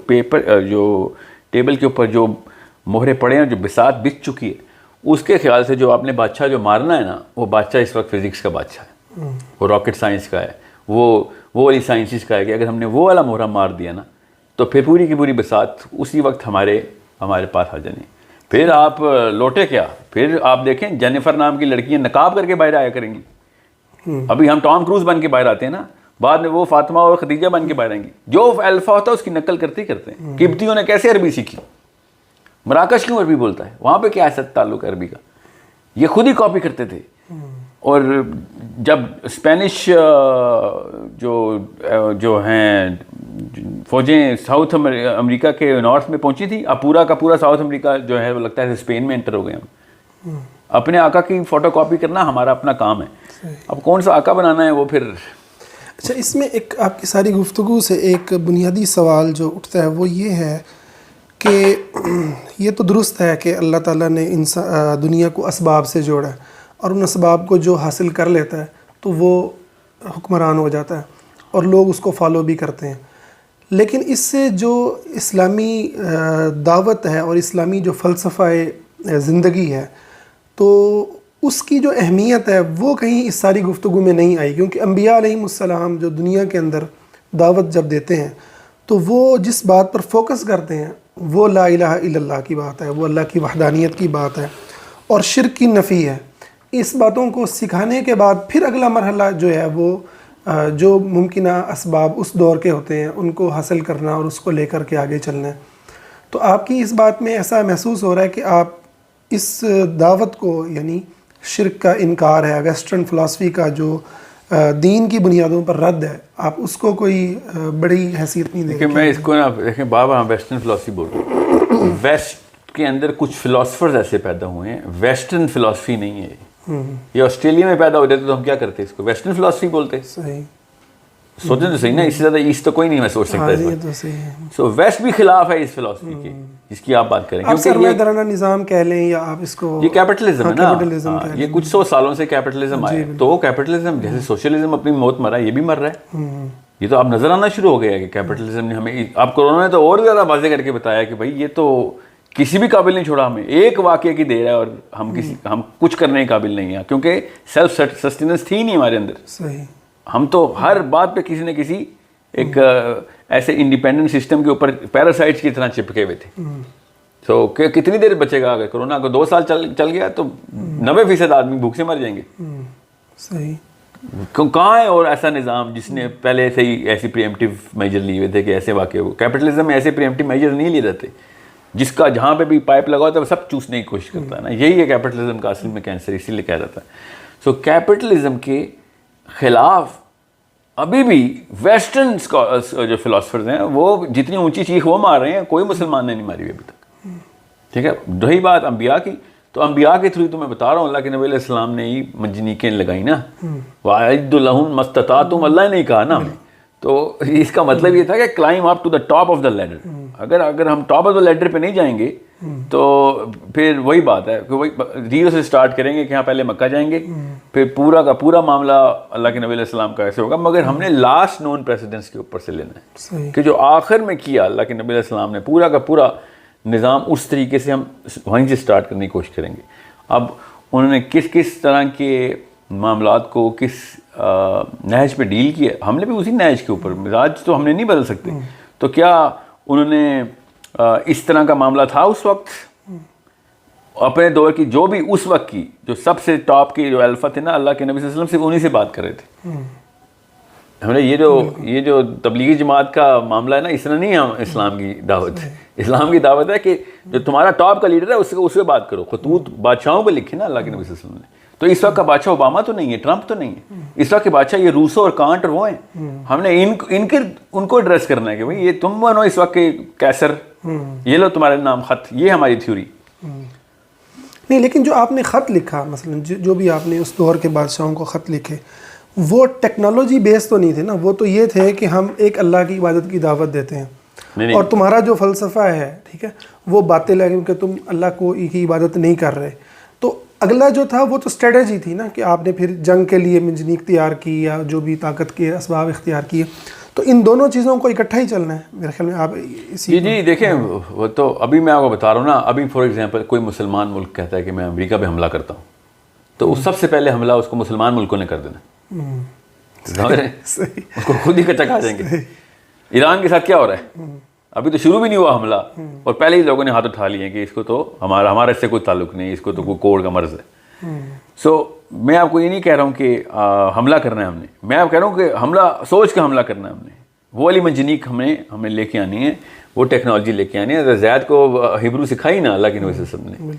جو ٹیبل کے اوپر جو مہرے پڑے ہیں، جو بساط بچ چکی ہے، اس کے خیال سے جو آپ نے بادشاہ جو مارنا ہے نا، وہ بادشاہ اس وقت فزکس کا بادشاہ ہے، وہ راکٹ سائنس کا ہے، وہ والی سائنسز کا ہے کہ اگر ہم نے وہ والا مہرہ مار دیا نا تو پھر پوری کی پوری بساط اسی وقت ہمارے پاس آ جانی. پھر آپ لوٹے کیا، پھر آپ دیکھیں جینیفر نام کی لڑکیاں نقاب کر کے باہر آیا کریں گی. ابھی ہم ٹام کروز بن کے باہر آتے ہیں نا، بعد میں وہ فاطمہ اور خدیجہ بن کے باہر آئیں گی. جو الفا ہوتا ہے اس کی نقل کرتے ہی کرتے ہیں. قبطیوں نے کیسے عربی سیکھی؟ مراکش کیوں عربی بولتا ہے؟ وہاں پہ کیا ایسا تعلق ہے عربی کا؟ یہ خود ہی کاپی کرتے تھے. اور جب اسپینش جو ہیں فوجیں ساؤتھ امریکہ کے نارتھ میں پہنچی تھی، اب پورا کا پورا ساؤتھ امریکہ جو ہے وہ لگتا ہے اسپین میں انٹر ہو گئے ہم. اپنے آقا کی فوٹو کاپی کرنا ہمارا اپنا کام ہے. اب کون سا آقا بنانا ہے وہ پھر. اچھا، اس میں ایک آپ کی ساری گفتگو سے ایک بنیادی سوال جو اٹھتا ہے وہ یہ ہے کہ یہ تو درست ہے کہ اللہ تعالیٰ نے دنیا کو اسباب سے جوڑا ہے، اور ان اسباب کو جو حاصل کر لیتا ہے تو وہ حکمران ہو جاتا ہے اور لوگ اس کو فالو بھی کرتے ہیں. لیکن اس سے جو اسلامی دعوت ہے اور اسلامی جو فلسفہ زندگی ہے، تو اس کی جو اہمیت ہے وہ کہیں اس ساری گفتگو میں نہیں آئی. کیونکہ انبیاء علیہم السلام جو دنیا کے اندر دعوت جب دیتے ہیں تو وہ جس بات پر فوکس کرتے ہیں وہ لا الہ الا اللہ کی بات ہے، وہ اللہ کی وحدانیت کی بات ہے اور شرک کی نفی ہے. اس باتوں کو سکھانے کے بعد پھر اگلا مرحلہ جو ہے وہ جو ممکنہ اسباب اس دور کے ہوتے ہیں ان کو حاصل کرنا اور اس کو لے کر کے آگے چلنا ہے. تو آپ کی اس بات میں ایسا محسوس ہو رہا ہے کہ آپ اس دعوت کو، یعنی شرک کا انکار ہے، ویسٹرن فلسفی کا جو دین کی بنیادوں پر رد ہے، آپ اس کو کوئی بڑی حیثیت نہیں دیکھیں؟ میں اس کو نا دیکھیں بابا، ہم ویسٹرن فلسفی بول رہے ہیں. ویسٹ کے اندر کچھ فلاسفرز ایسے پیدا ہوئے ہیں، ویسٹرن فلسفی نہیں ہے. یہ آسٹریلیا میں پیدا ہو جاتے تو ہم کیا کرتے؟ اس کو ویسٹرن فلسفی بولتے. صحیح سوچیں تو صحیح نا، اس سے زیادہ ایسٹ تو کوئی نہیں میں سوچ سکتا. سو ویسٹ بھی خلاف ہے اس فلسفی کے جس کی آپ بات کریں. آپ سرمایہ نظام کہہ لیں یا آپ اس کو، یہ کیپٹلزم ہے نا. یہ کچھ 100 سالوں سے کیپٹلزم آئے، تو وہ کیپٹلزم جیسے سوشلزم اپنی موت مرا، یہ بھی مر رہا ہے. یہ تو اب نظر آنا شروع ہو گیا ہے کہ کیپٹلزم نے ہمیں، اب کورونا نے تو اور زیادہ واضح کر کے بتایا کہ بھائی یہ تو کسی بھی قابل نہیں چھوڑا ہمیں. ایک واقعے کی دیر ہے اور ہم کچھ کرنے کے قابل نہیں ہیں، کیونکہ سیلف سسٹیننس تھی نہیں ہمارے اندر. صحیح. ہم تو ہر بات پہ کسی نہ کسی ایک ایسے انڈیپینڈنٹ سسٹم کے اوپر پیراسائٹس کی طرح چپکے ہوئے تھے. تو کتنی دیر بچے گا؟ اگر کورونا کو 2 سال چل گیا تو 90% آدمی بھوک سے مر جائیں گے. صحیح. کہاں ہے اور ایسا نظام جس نے پہلے سے ہی ایسی پریمپٹیو میجر لیے ہوئے تھے کہ ایسے واقع ہو؟ کیپٹلزم میں ایسے پریمپٹیو میجر نہیں لیے جاتے. جس کا جہاں پہ بھی پائپ لگا ہوتا ہے وہ سب چوسنے کی کوشش کرتا ہے نا. یہی ہے کیپٹلزم کا اصل میں کینسر، اسی لیے کہا جاتا ہے. سو کیپٹلزم کے خلاف ابھی بھی ویسٹرن جو فلاسفرز ہیں وہ جتنی اونچی چیخ وہ مار رہے ہیں، کوئی مسلمان نے نہیں ماری ہوئی ابھی تک. ٹھیک ہے. رہی بات انبیاء کی، تو انبیاء کے تھرو تو میں بتا رہا ہوں اللہ کے نبی علیہ السلام نے ہی منجنیقیں لگائی نا. وَأَعِدُّ لَهُم مَا اسْتَطَعْتُمْ، اللہ نے کہا نا. تو اس کا مطلب یہ تھا کہ climb up to the top of the leader. اگر ہم ٹاپ آف دا لیڈر پہ نہیں جائیں گے تو پھر وہی بات ہے کہ وہی زیرو سے سٹارٹ کریں گے کہ ہاں پہلے مکہ جائیں گے، پھر پورا کا پورا معاملہ اللہ کے نبی علیہ السلام کا ایسے ہوگا. مگر ہم نے لاسٹ نون پریسیڈنس کے اوپر سے لینا ہے کہ جو آخر میں کیا اللہ کے نبی علیہ السلام نے، پورا کا پورا نظام اس طریقے سے ہم وہیں سے سٹارٹ کرنے کی کوشش کریں گے. اب انہوں نے کس طرح کے معاملات کو کس نہج پہ ڈیل کیا، ہم نے بھی اسی نہج کے اوپر، مزاج تو ہم نے نہیں بدل سکتے. تو کیا انہوں نے اس طرح کا معاملہ تھا اس وقت اپنے دور کی، جو بھی اس وقت کی جو سب سے ٹاپ کی جو الفا تھے نا اللہ کے نبی صلی اللہ علیہ وسلم، صرف انہی سے بات کر رہے تھے. ہم نے یہ جو تبلیغی جماعت کا معاملہ ہے نا، اس طرح نہیں ہے اسلام کی دعوت. اسلام کی دعوت ہے کہ جو تمہارا ٹاپ کا لیڈر ہے اس سے بات کرو. خطوط بادشاہوں پہ لکھے نا اللہ کے نبی صلی اللہ علیہ وسلم نے. تو اس وقت کا بادشاہ اوباما تو نہیں ہے، ٹرمپ تو نہیں ہے. اس وقت کے بادشاہ یہ روسو اور کانٹ اور وہ ہیں. ہم نے ان کو ایڈریس کرنا ہے کہ بھائی یہ تم بنو اس وقت کے کیسر، یہ لو تمہارے نام خط. یہ ہماری تھیوری نہیں. لیکن جو آپ نے خط لکھا، مثلا جو بھی آپ نے اس دور کے بادشاہوں کو خط لکھے، وہ ٹیکنالوجی بیس تو نہیں تھے نا. وہ تو یہ تھے کہ ہم ایک اللہ کی عبادت کی دعوت دیتے ہیں، اور تمہارا جو فلسفہ ہے ٹھیک ہے وہ باطل ہے کیونکہ تم اللہ کو کی عبادت نہیں کر رہے. تو اگلا جو تھا وہ تو اسٹریٹجی تھی نا کہ آپ نے پھر جنگ کے لیے منجنیق تیار کی یا جو بھی طاقت کے اسباب اختیار کیے. تو ان دونوں چیزوں کو اکٹھا ہی چلنا ہے میرے خیال میں. آپ اسی جی دیکھیں، وہ تو ابھی میں آپ کو بتا رہا ہوں نا. ابھی فار ایگزامپل کوئی مسلمان ملک کہتا ہے کہ میں امریکہ پہ حملہ کرتا ہوں، تو سب سے پہلے حملہ اس کو مسلمان ملکوں نے کر دینا. اس کو خود ہی کچا جائیں گے. ایران کے ساتھ کیا ہو رہا ہے؟ ابھی تو شروع بھی نہیں ہوا حملہ، اور پہلے ہی لوگوں نے ہاتھ اٹھا لیے کہ اس کو تو ہمارا اس سے کوئی تعلق نہیں، اس کو تو کوئی کوڑ کا مرض ہے. سو میں آپ کو یہ نہیں کہہ رہا ہوں کہ حملہ کرنا ہے ہم نے. میں آپ کہہ رہا ہوں کہ حملہ سوچ کے حملہ کرنا ہے ہم نے. وہ والی منجنیق ہمیں لے کے آنی ہے، وہ ٹیکنالوجی لے کے آنی ہے. زید کو ہبرو سکھائی نا اللہ کے نبی صلی اللہ علیہ وسلم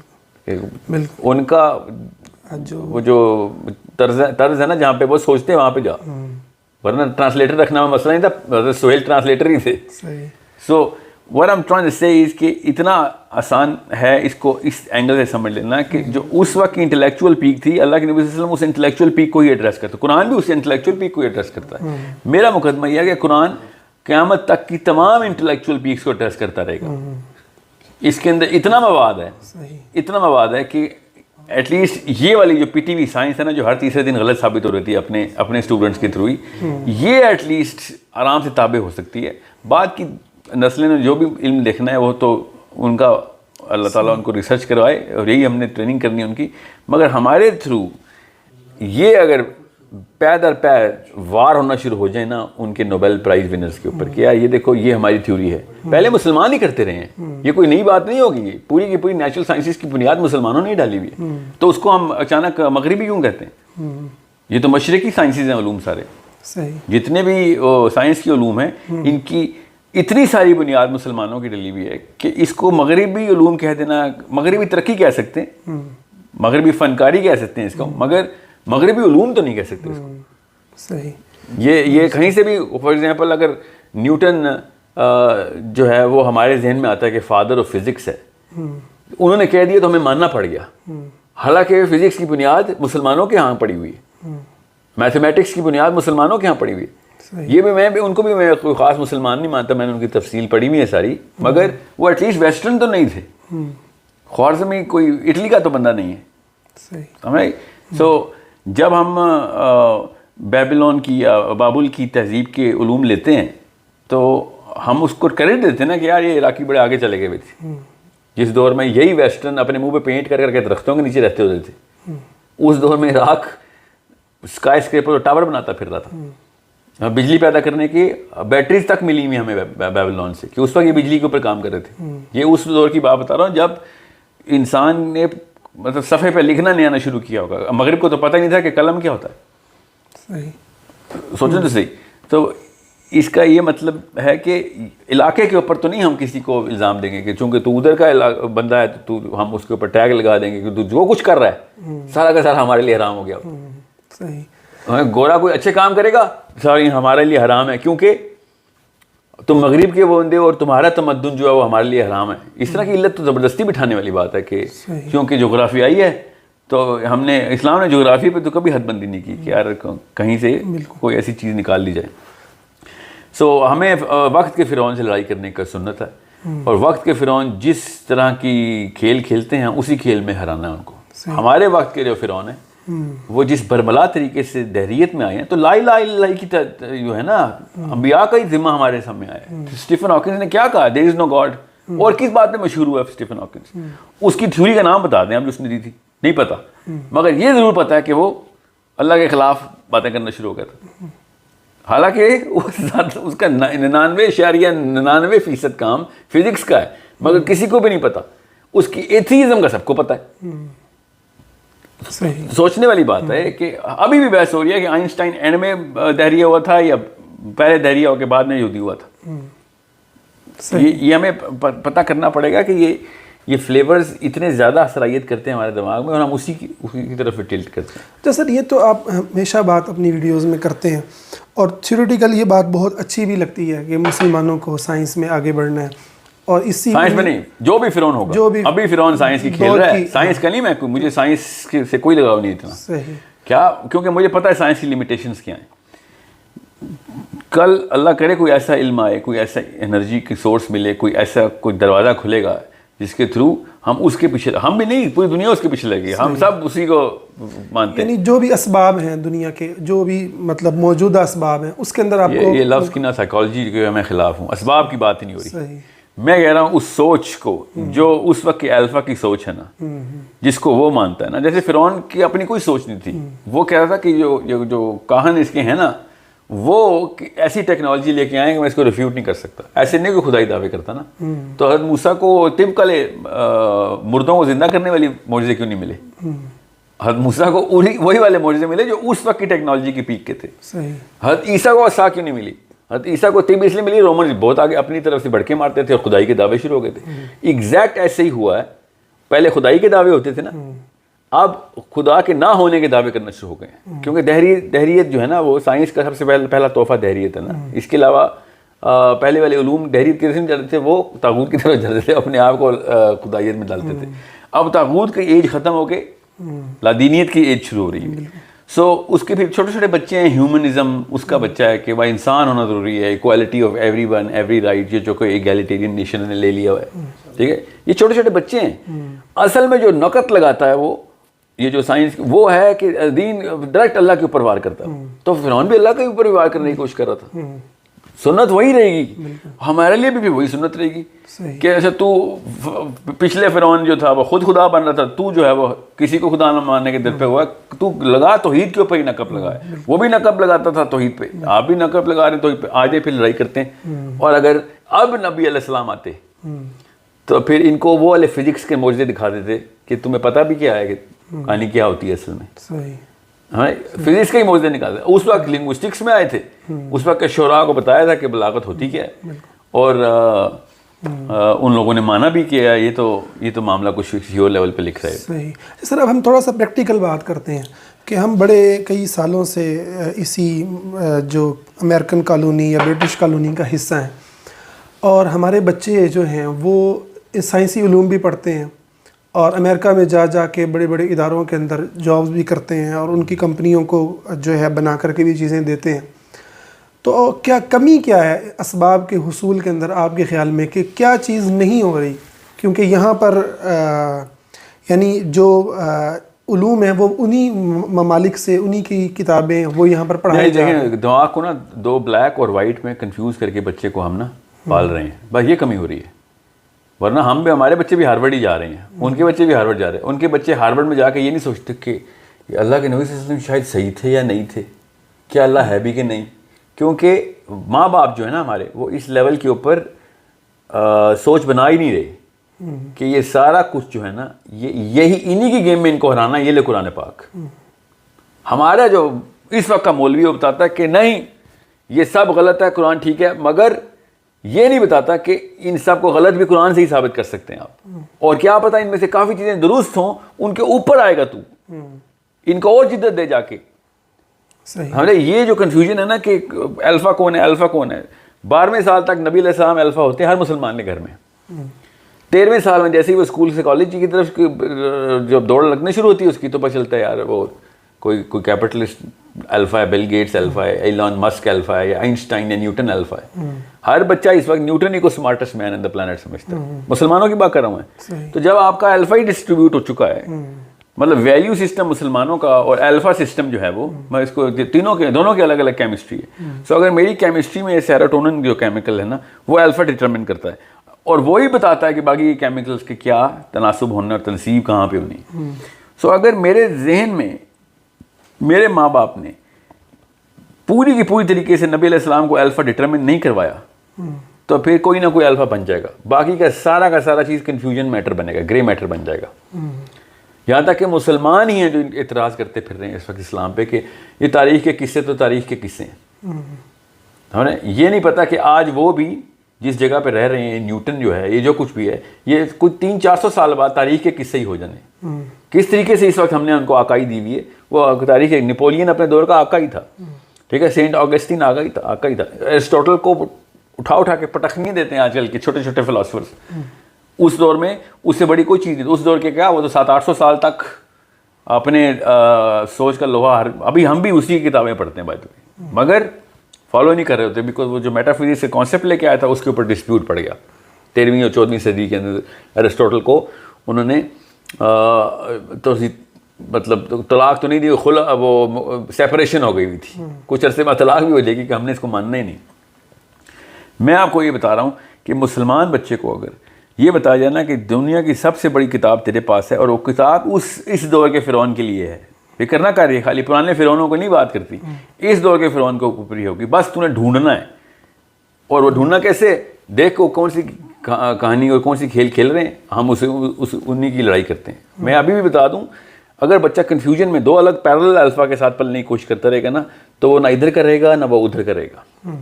نے. ان کا وہ جو طرز ہے نا جہاں پہ وہ سوچتے ہیں وہاں پہ جا، ورنہ ٹرانسلیٹر رکھنا میں مسئلہ نہیں تھا. سہیل ٹرانسلیٹر ہی تھے. سو what I'm trying to say is کہ اتنا آسان ہے اس کو اس اینگل سے سمجھ لینا کہ جو اس وقت کی انٹلیکچوئل پیک تھی، اللہ کے نبی صلی اللہ علیہ وسلم اس انٹلیکچوئل پیک کو ہی ایڈریس کرتا ہے. قرآن بھی اس انٹلیکچوئل پیک کو ہی ایڈریس کرتا ہے. میرا مقدمہ یہ ہے کہ قرآن قیامت تک کی تمام انٹلیکچوئل پیکس کو ایڈریس کرتا رہے گا. اس کے اندر اتنا مواد ہے کہ ایٹ لیسٹ یہ والی جو پی ٹی وی سائنس ہے نا، جو ہر تیسرے دن غلط ثابت ہو رہی ہے اپنے اسٹوڈنٹس کے تھرو ہی، یہ ایٹ لیسٹ آرام سے تابع ہو سکتی ہے. بعد کی نسلیں نے جو بھی علم دیکھنا ہے وہ تو ان کا اللہ تعالیٰ ان کو ریسرچ کروائے، اور یہی ہم نے ٹریننگ کرنی ہے ان کی. مگر ہمارے تھرو یہ اگر پے در پے وار ہونا شروع ہو جائے نا ان کے نوبل پرائز ونرز کے اوپر، کیا یہ دیکھو یہ ہماری تھیوری ہے، پہلے مسلمان ہی کرتے رہے ہیں، یہ کوئی نئی بات نہیں ہوگی. یہ پوری کی پوری نیچرل سائنسز کی بنیاد مسلمانوں نے ہی ڈالی ہوئی ہے. تو اس کو ہم اچانک مغربی کیوں کہتے ہیں؟ یہ تو مشرقی سائنسز ہیں علوم سارے. جتنے بھی سائنس کی علوم ہیں ان کی اتنی ساری بنیاد مسلمانوں کی ڈلی ہوئی ہے کہ اس کو مغربی علوم کہہ دینا، مغربی ترقی کہہ سکتے ہیں، مغربی فنکاری کہہ سکتے ہیں اس کو، مگر مغربی علوم تو نہیں کہہ سکتے اس کو. صحیح. یہ کہیں سے بھی فار ایگزامپل اگر نیوٹن جو ہے وہ ہمارے ذہن میں آتا ہے کہ فادر آف فزکس ہے، انہوں نے کہہ دیا تو ہمیں ماننا پڑ گیا، حالانکہ فزکس کی بنیاد مسلمانوں کے ہاں پڑی ہوئی ہے، میتھمیٹکس کی بنیاد مسلمانوں کے ہاں پڑی ہوئی ہے. یہ بھی میں ان کو بھی میں کوئی خاص مسلمان نہیں مانتا، میں نے ان کی تفصیل پڑھی ہوئی ہے ساری، مگر وہ ایٹ لیسٹ ویسٹرن تو نہیں تھے. خوارزمی کوئی اٹلی کا تو بندہ نہیں ہے. سمجھ؟ سو جب ہم بیبلون کی یا بابل کی تہذیب کے علوم لیتے ہیں تو ہم اس کو کریڈٹ دیتے ہیں نا کہ یار یہ عراقی بڑے آگے چلے گئے تھے. جس دور میں یہی ویسٹرن اپنے منہ پہ پینٹ کر کے درختوں کے نیچے رہتے ہوتے تھے، اس دور میں عراق اسکائی اسکریپر اور ٹاور بناتا پھر رہا تھا. بجلی پیدا کرنے کی بیٹریز تک ملی ہوئی ہمیں بیبلون سے، کہ اس وقت یہ بجلی کے اوپر کام کر رہے تھے. یہ اس دور کی بات بتا رہا ہوں جب انسان نے مطلب صفحے پہ لکھنا نہیں آنا شروع کیا ہوگا. مغرب کو تو پتہ ہی نہیں تھا کہ قلم کیا ہوتا ہے. سوچیں تو صحیح. تو اس کا یہ مطلب ہے کہ علاقے کے اوپر تو نہیں ہم کسی کو الزام دیں گے کہ چونکہ تو ادھر کا بندہ ہے تو ہم اس کے اوپر ٹیگ لگا دیں گے کہ تو جو کچھ کر رہا ہے سارا کا سارا ہمارے لیے حرام ہو گیا. صحیح. گورا کوئی اچھے کام کرے گا ساری ہمارے لیے حرام ہے کیونکہ تم مغرب کے بندے اور تمہارا تمدن جو ہے وہ ہمارے لیے حرام ہے. اس طرح کی علت تو زبردستی بٹھانے والی بات ہے کہ کیونکہ جغرافیائی ہے تو ہم نے اسلام نے جغرافی پہ تو کبھی حد بندی نہیں کی کہ یار کہیں سے کوئی ایسی چیز نکال لی جائے. سو ہمیں وقت کے فرعون سے لڑائی کرنے کا سنت ہے، اور وقت کے فرعون جس طرح کی کھیل کھیلتے ہیں اسی کھیل میں ہرانا ہے ان کو. ہمارے وقت کے جو فرعون ہیں وہ جس برملا طریقے سے دہریت میں آئے ہیں، تو لا الہ الا اللہ کی جو ہے نا انبیاء کا ہی ذمہ ہمارے سامنے آیا ہے. اسٹیفن ہاکنس نے کیا کہا؟ دیر از نو گاڈ. اور کس بات میں مشہور ہوا ہے اسٹیفن ہاکنس؟ اس کی تھیوری کا نام بتا دیں آپ جو اس نے دی تھی، نہیں پتا، مگر یہ ضرور پتا ہے کہ وہ اللہ کے خلاف باتیں کرنا شروع ہو گیا تھا. حالانکہ اس کا 99.99% کام فزکس کا ہے، مگر کسی کو بھی نہیں پتا. اس کی ایتھیزم کا سب کو پتا ہے. صحیح. سوچنے والی بات ہے کہ ابھی بھی بحث ہو رہی ہے کہ آئنسٹائن اینڈ میں دہریہ ہوا تھا یا پہلے دہریہ ہو کے بعد میں یہودی ہوا تھا. یہ ہمیں پتہ کرنا پڑے گا کہ یہ فلیورز اتنے زیادہ صلاحیت کرتے ہیں ہمارے دماغ میں اور ہم اسی کی طرف ٹلٹ کرتے ہیں. تو سر یہ تو آپ ہمیشہ بات اپنی ویڈیوز میں کرتے ہیں اور تھیوریٹیکل یہ بات بہت اچھی بھی لگتی ہے کہ مسلمانوں کو سائنس میں آگے بڑھنا ہے. اور اسی سائنس میں نہیں, جو بھی فرعون ہوگا, ابھی فرعون سائنس کی کھیل رہا ہے. سائنس کا نہیں, میں مجھے سائنس سے کوئی لگاؤ نہیں اتنا. صحیح. کیا, کیونکہ مجھے پتہ ہے سائنس کی لیمیٹیشنز کیا ہیں. کل اللہ کرے کوئی ایسا علم آئے, کوئی ایسا انرجی کی سورس ملے, کوئی ایسا کوئی دروازہ کھلے گا جس کے تھرو ہم اس کے پیچھے, ہم بھی نہیں پوری دنیا اس کے پیچھے لگے, ہم سب اسی کو مانتے ہیں. یعنی جو بھی اسباب ہیں دنیا کے, جو بھی مطلب موجودہ اسباب ہیں, اس کے اندر آپ کو یہ لفظ کی نا سائیکالوجی کے میں خلاف ہوں. اسباب کی بات ہی نہیں ہو رہی. صحیح. میں کہہ رہا ہوں اس سوچ کو جو اس وقت کے الفا کی سوچ ہے نا, جس کو وہ مانتا ہے نا. جیسے فرعون کی اپنی کوئی سوچ نہیں تھی, وہ کہہ رہا تھا کہ جو کاہن اس کے ہیں نا, وہ ایسی ٹیکنالوجی لے کے آئیں کہ میں اس کو ریفیوٹ نہیں کر سکتا. ایسے نہیں کوئی خدائی دعوے کرتا نا. تو حضرت موسیٰ کو طبقلے مردوں کو زندہ کرنے والی معجزے کیوں نہیں ملے؟ حضرت موسیٰ کو وہی والے معجزے ملے جو اس وقت کی ٹیکنالوجی کی پیک کے تھے. حضرت عیسیٰ کو عصا کیوں نہیں ملی؟ حضرت عیسیٰ کو طب اس لیے ملی, رومن بہت آگے اپنی طرف سے بڑھکے مارتے تھے اور خدائی کے دعوے شروع ہو گئے تھے. ایگزیکٹ ایسے ہی ہوا ہے. پہلے خدائی کے دعوے ہوتے تھے نا, اب خدا کے نہ ہونے کے دعوے کرنا شروع ہو گئے ہیں. کیونکہ دہریت جو ہے نا, وہ سائنس کا سب سے پہلا تحفہ دہریت ہے نا. اس کے علاوہ پہلے والے علوم دہریت کے جاتے تھے, وہ طاغوت کی طرف جاتے تھے, اپنے آپ کو خدائیت میں ڈالتے تھے. اب طاغوت کی ایج ختم ہو کے لادینیت کی ایج شروع ہو رہی ہے. سو اس کے پھر چھوٹے چھوٹے بچے ہیں, ہیومنزم اس کا بچہ ہے کہ بھائی انسان ہونا ضروری ہے, equality of every one every right, یہ جو کوئی ایگیلیٹیرین نیشن نے لے لیا ہوا ہے. ٹھیک ہے, یہ چھوٹے چھوٹے بچے ہیں. اصل میں جو نقط لگاتا ہے وہ یہ جو سائنس وہ ہے کہ دین ڈائریکٹ اللہ کے اوپر وار کرتا ہے. تو فرعون بھی اللہ کے اوپر بھی وار کرنے کی کوشش کر رہا تھا. سنت وہی رہے گی, ہمارے لیے بھی وہی سنت رہے گی کہ ایسے تو پچھلے فرعون جو تھا وہ خود خدا بن رہا تھا, تو جو ہے وہ کسی کو خدا نہ ماننے کے در پہ ہوا, تو لگا توحید کے اوپر ہی نقب لگایا. وہ بھی نقب لگاتا تھا توحید پہ, آپ بھی نقب لگا رہے ہیں توحید پہ. آج پھر لڑائی کرتے ہیں. اور اگر اب نبی علیہ السلام آتے تو پھر ان کو وہ والے فزکس کے معجزے دکھا دیتے کہ تمہیں پتہ بھی کیا ہے کہ کہانی کیا ہوتی ہے اصل میں. صحیح. ہاں, فزکس کے ہی معجزے نکالتے. اس وقت لنگوسٹکس میں آئے تھے, اس وقت کے شعراء کو بتایا تھا کہ بلاغت ہوتی کیا ہے, اور ان لوگوں نے مانا بھی کیا. یہ تو معاملہ کچھ ہیور لیول پہ لکھ رہے ہیں. صحیح. سر اب ہم تھوڑا سا پریکٹیکل بات کرتے ہیں کہ ہم بڑے کئی سالوں سے اسی جو امریکن کالونی یا برٹش کالونی کا حصہ ہیں, اور ہمارے بچے جو ہیں وہ سائنسی علوم بھی پڑھتے ہیں اور امریکہ میں جا کے بڑے بڑے اداروں کے اندر جابز بھی کرتے ہیں, اور ان کی کمپنیوں کو جو ہے بنا کر کے بھی چیزیں دیتے ہیں. تو کیا کمی کیا ہے اسباب کے حصول کے اندر آپ کے خیال میں, کہ کیا چیز نہیں ہو رہی؟ کیونکہ یہاں پر یعنی جو علوم ہیں وہ انہی ممالک سے, انہی کی کتابیں وہ یہاں پر پڑھائی جا رہی ہیں. دماغ کو نا دو بلیک اور وائٹ میں کنفیوز کر کے بچے کو ہم نا پال رہے ہیں, بس یہ کمی ہو رہی ہے. ورنہ ہم بھی, ہمارے بچے بھی ہارورڈ ہی جا رہے ہیں, ان کے بچے بھی ہارورڈ جا رہے ہیں. ان کے بچے ہارورڈ میں جا کے یہ نہیں سوچتے کہ اللہ کے نبی صلی اللہ علیہ وسلم شاید صحیح تھے یا نہیں تھے, کیا اللہ ہے بھی کہ نہیں. کیونکہ ماں باپ جو ہے نا ہمارے, وہ اس لیول کے اوپر سوچ بنا ہی نہیں رہے کہ یہ سارا کچھ جو ہے نا یہی انہی کی گیم میں ان کو ہرانا, یہ لے قرآن پاک. ہمارا جو اس وقت کا مولوی وہ بتاتا ہے کہ نہیں یہ سب غلط ہے, قرآن ٹھیک ہے, مگر یہ نہیں بتاتا کہ ان سب کو غلط بھی قرآن سے ہی ثابت کر سکتے ہیں آپ. اور کیا پتہ ان میں سے کافی چیزیں درست ہوں, ان کے اوپر آئے گا تو ان کو اور جدت دے جا کے. ہمارے یہ جو کنفیوژن ہے نا کہ الفا کون ہے, الفا کون ہے. 12ویں سال تک نبی علیہ السلام الفا ہوتے ہیں ہر مسلمان کے گھر میں. 13ویں سال میں جیسے ہی وہ اسکول سے کالج کی طرف جب دوڑ لگنے شروع ہوتی ہے اس کی, تو پتہ چلتا ہے یار وہ کوئی کیپٹلسٹ الفا ہے, بل گیٹس الفا ہے, ایلان مسک الفا ہے, یا آئنسٹائن یا نیوٹن الفا ہے. ہر بچہ اس وقت نیوٹن ہی کو smartest main in the planet سمجھتا ہے. مسلمانوں کی بات کر رہا ہوں میں. تو جب آپ کا الفا ہی ڈسٹریبیوٹ ہو چکا ہے, مطلب ویلیو سسٹم مسلمانوں کا اور الفا سسٹم جو ہے وہ, میں اس کو دونوں کے الگ الگ کیمسٹری ہے. سو اگر میری کیمسٹری میں سیروٹونن جو کیمیکل ہے نا, وہ الفا ڈٹرمن کرتا ہے, اور وہی بتاتا ہے کہ باقی کیمیکلز کے کیا تناسب ہونا اور تنصیب کہاں پہ ہونی. سو اگر میرے ذہن میں میرے ماں باپ نے پوری کی پوری طریقے سے نبی علیہ السلام کو الفا ڈٹرمن نہیں کروایا, تو پھر کوئی نہ کوئی الفا بن جائے گا, باقی کا سارا چیز کنفیوژن میٹر بنے گا, گرے میٹر بن جائے گا. یہاں تک کہ مسلمان ہی ہیں جو اعتراض کرتے پھر رہے ہیں اس وقت اسلام پہ کہ یہ تاریخ کے قصے تو تاریخ کے قصے ہیں. ہمیں یہ نہیں پتہ کہ آج وہ بھی جس جگہ پہ رہ رہے ہیں، نیوٹن جو ہے، یہ جو کچھ بھی ہے، یہ کچھ 300-400 سال بعد تاریخ کے قصے ہی ہو جانے. کس طریقے سے اس وقت ہم نے ان کو آقائی دی ہوئی ہے. وہ تاریخ نپولین اپنے دور کا آقا ہی تھا، ٹھیک ہے، سینٹ آگسٹین آقا ہی تھا. ایرسٹوٹل کو اٹھا کے پٹخنیاں دیتے ہیں آج کل کے چھوٹے چھوٹے فلاسفرز. اس دور میں اس سے بڑی کوئی چیز نہیں. اس دور کے کیا، وہ تو 700-800 سال تک اپنے سوچ کا لوہا ابھی ہم بھی اسی کی کتابیں پڑھتے ہیں بائی دا وے، مگر فالو نہیں کر رہے ہوتے، بیکاز وہ جو میٹا فزکس سے کانسیپٹ لے کے آیا تھا اس کے اوپر ڈسپیوٹ پڑ گیا. 13ویں اور 14ویں صدی کے اندر ایرسٹوٹل کو انہوں نے مطلب طلاق تو نہیں دی، وہ سیپریشن ہو گئی ہوئی تھی. کچھ عرصے بعد طلاق بھی ہو جائے گی کہ ہم نے اس کو ماننا ہی نہیں. میں آپ کو یہ بتا رہا ہوں کہ مسلمان بچے کو اگر یہ بتایا جائے نا کہ دنیا کی سب سے بڑی کتاب تیرے پاس ہے اور وہ کتاب اس دور کے فرعون کے لیے ہے، فکر نہ کر رہی، خالی پرانے فرعونوں کو نہیں بات کرتی، اس دور کے فرعون کو اوپر ہی ہوگی. بس تو نے ڈھونڈنا ہے. اور وہ ڈھونڈنا کیسے؟ دیکھ وہ کون سی کہانی اور کون سی کھیل کھیل رہے ہیں، ہم انہی کی لڑائی کرتے ہیں. میں ابھی بھی بتا دوں، اگر بچہ کنفیوژن میں 2 الگ پیرلل الفا کے ساتھ پلنے کی کوشش کرتا رہے گا نا، تو وہ نہ ادھر کرے گا نہ وہ ادھر کرے گا.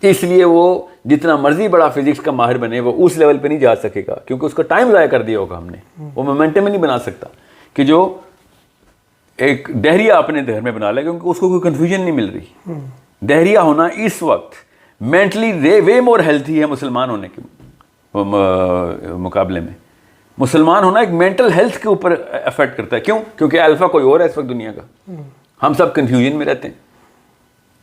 اس لیے وہ جتنا مرضی بڑا فزکس کا ماہر بنے وہ اس لیول پہ نہیں جا سکے گا، کیونکہ اس کا ٹائم ضائع کر دیا ہوگا ہم نے. وہ مومنٹم نہیں بنا سکتا کہ جو ایک دہریہ اپنے گھر میں بنا لے، کیونکہ اس کو کوئی کنفیوژن نہیں مل رہی. دہریہ ہونا اس وقت مینٹلی وے مور ہیلتھی ہے مسلمان ہونے کے مقابلے میں. مسلمان ہونا ایک مینٹل ہیلتھ کے اوپر افیکٹ کرتا ہے. کیوں؟ کیونکہ الفا کوئی اور ہے اس وقت دنیا کا. ہم سب کنفیوژن میں رہتے ہیں.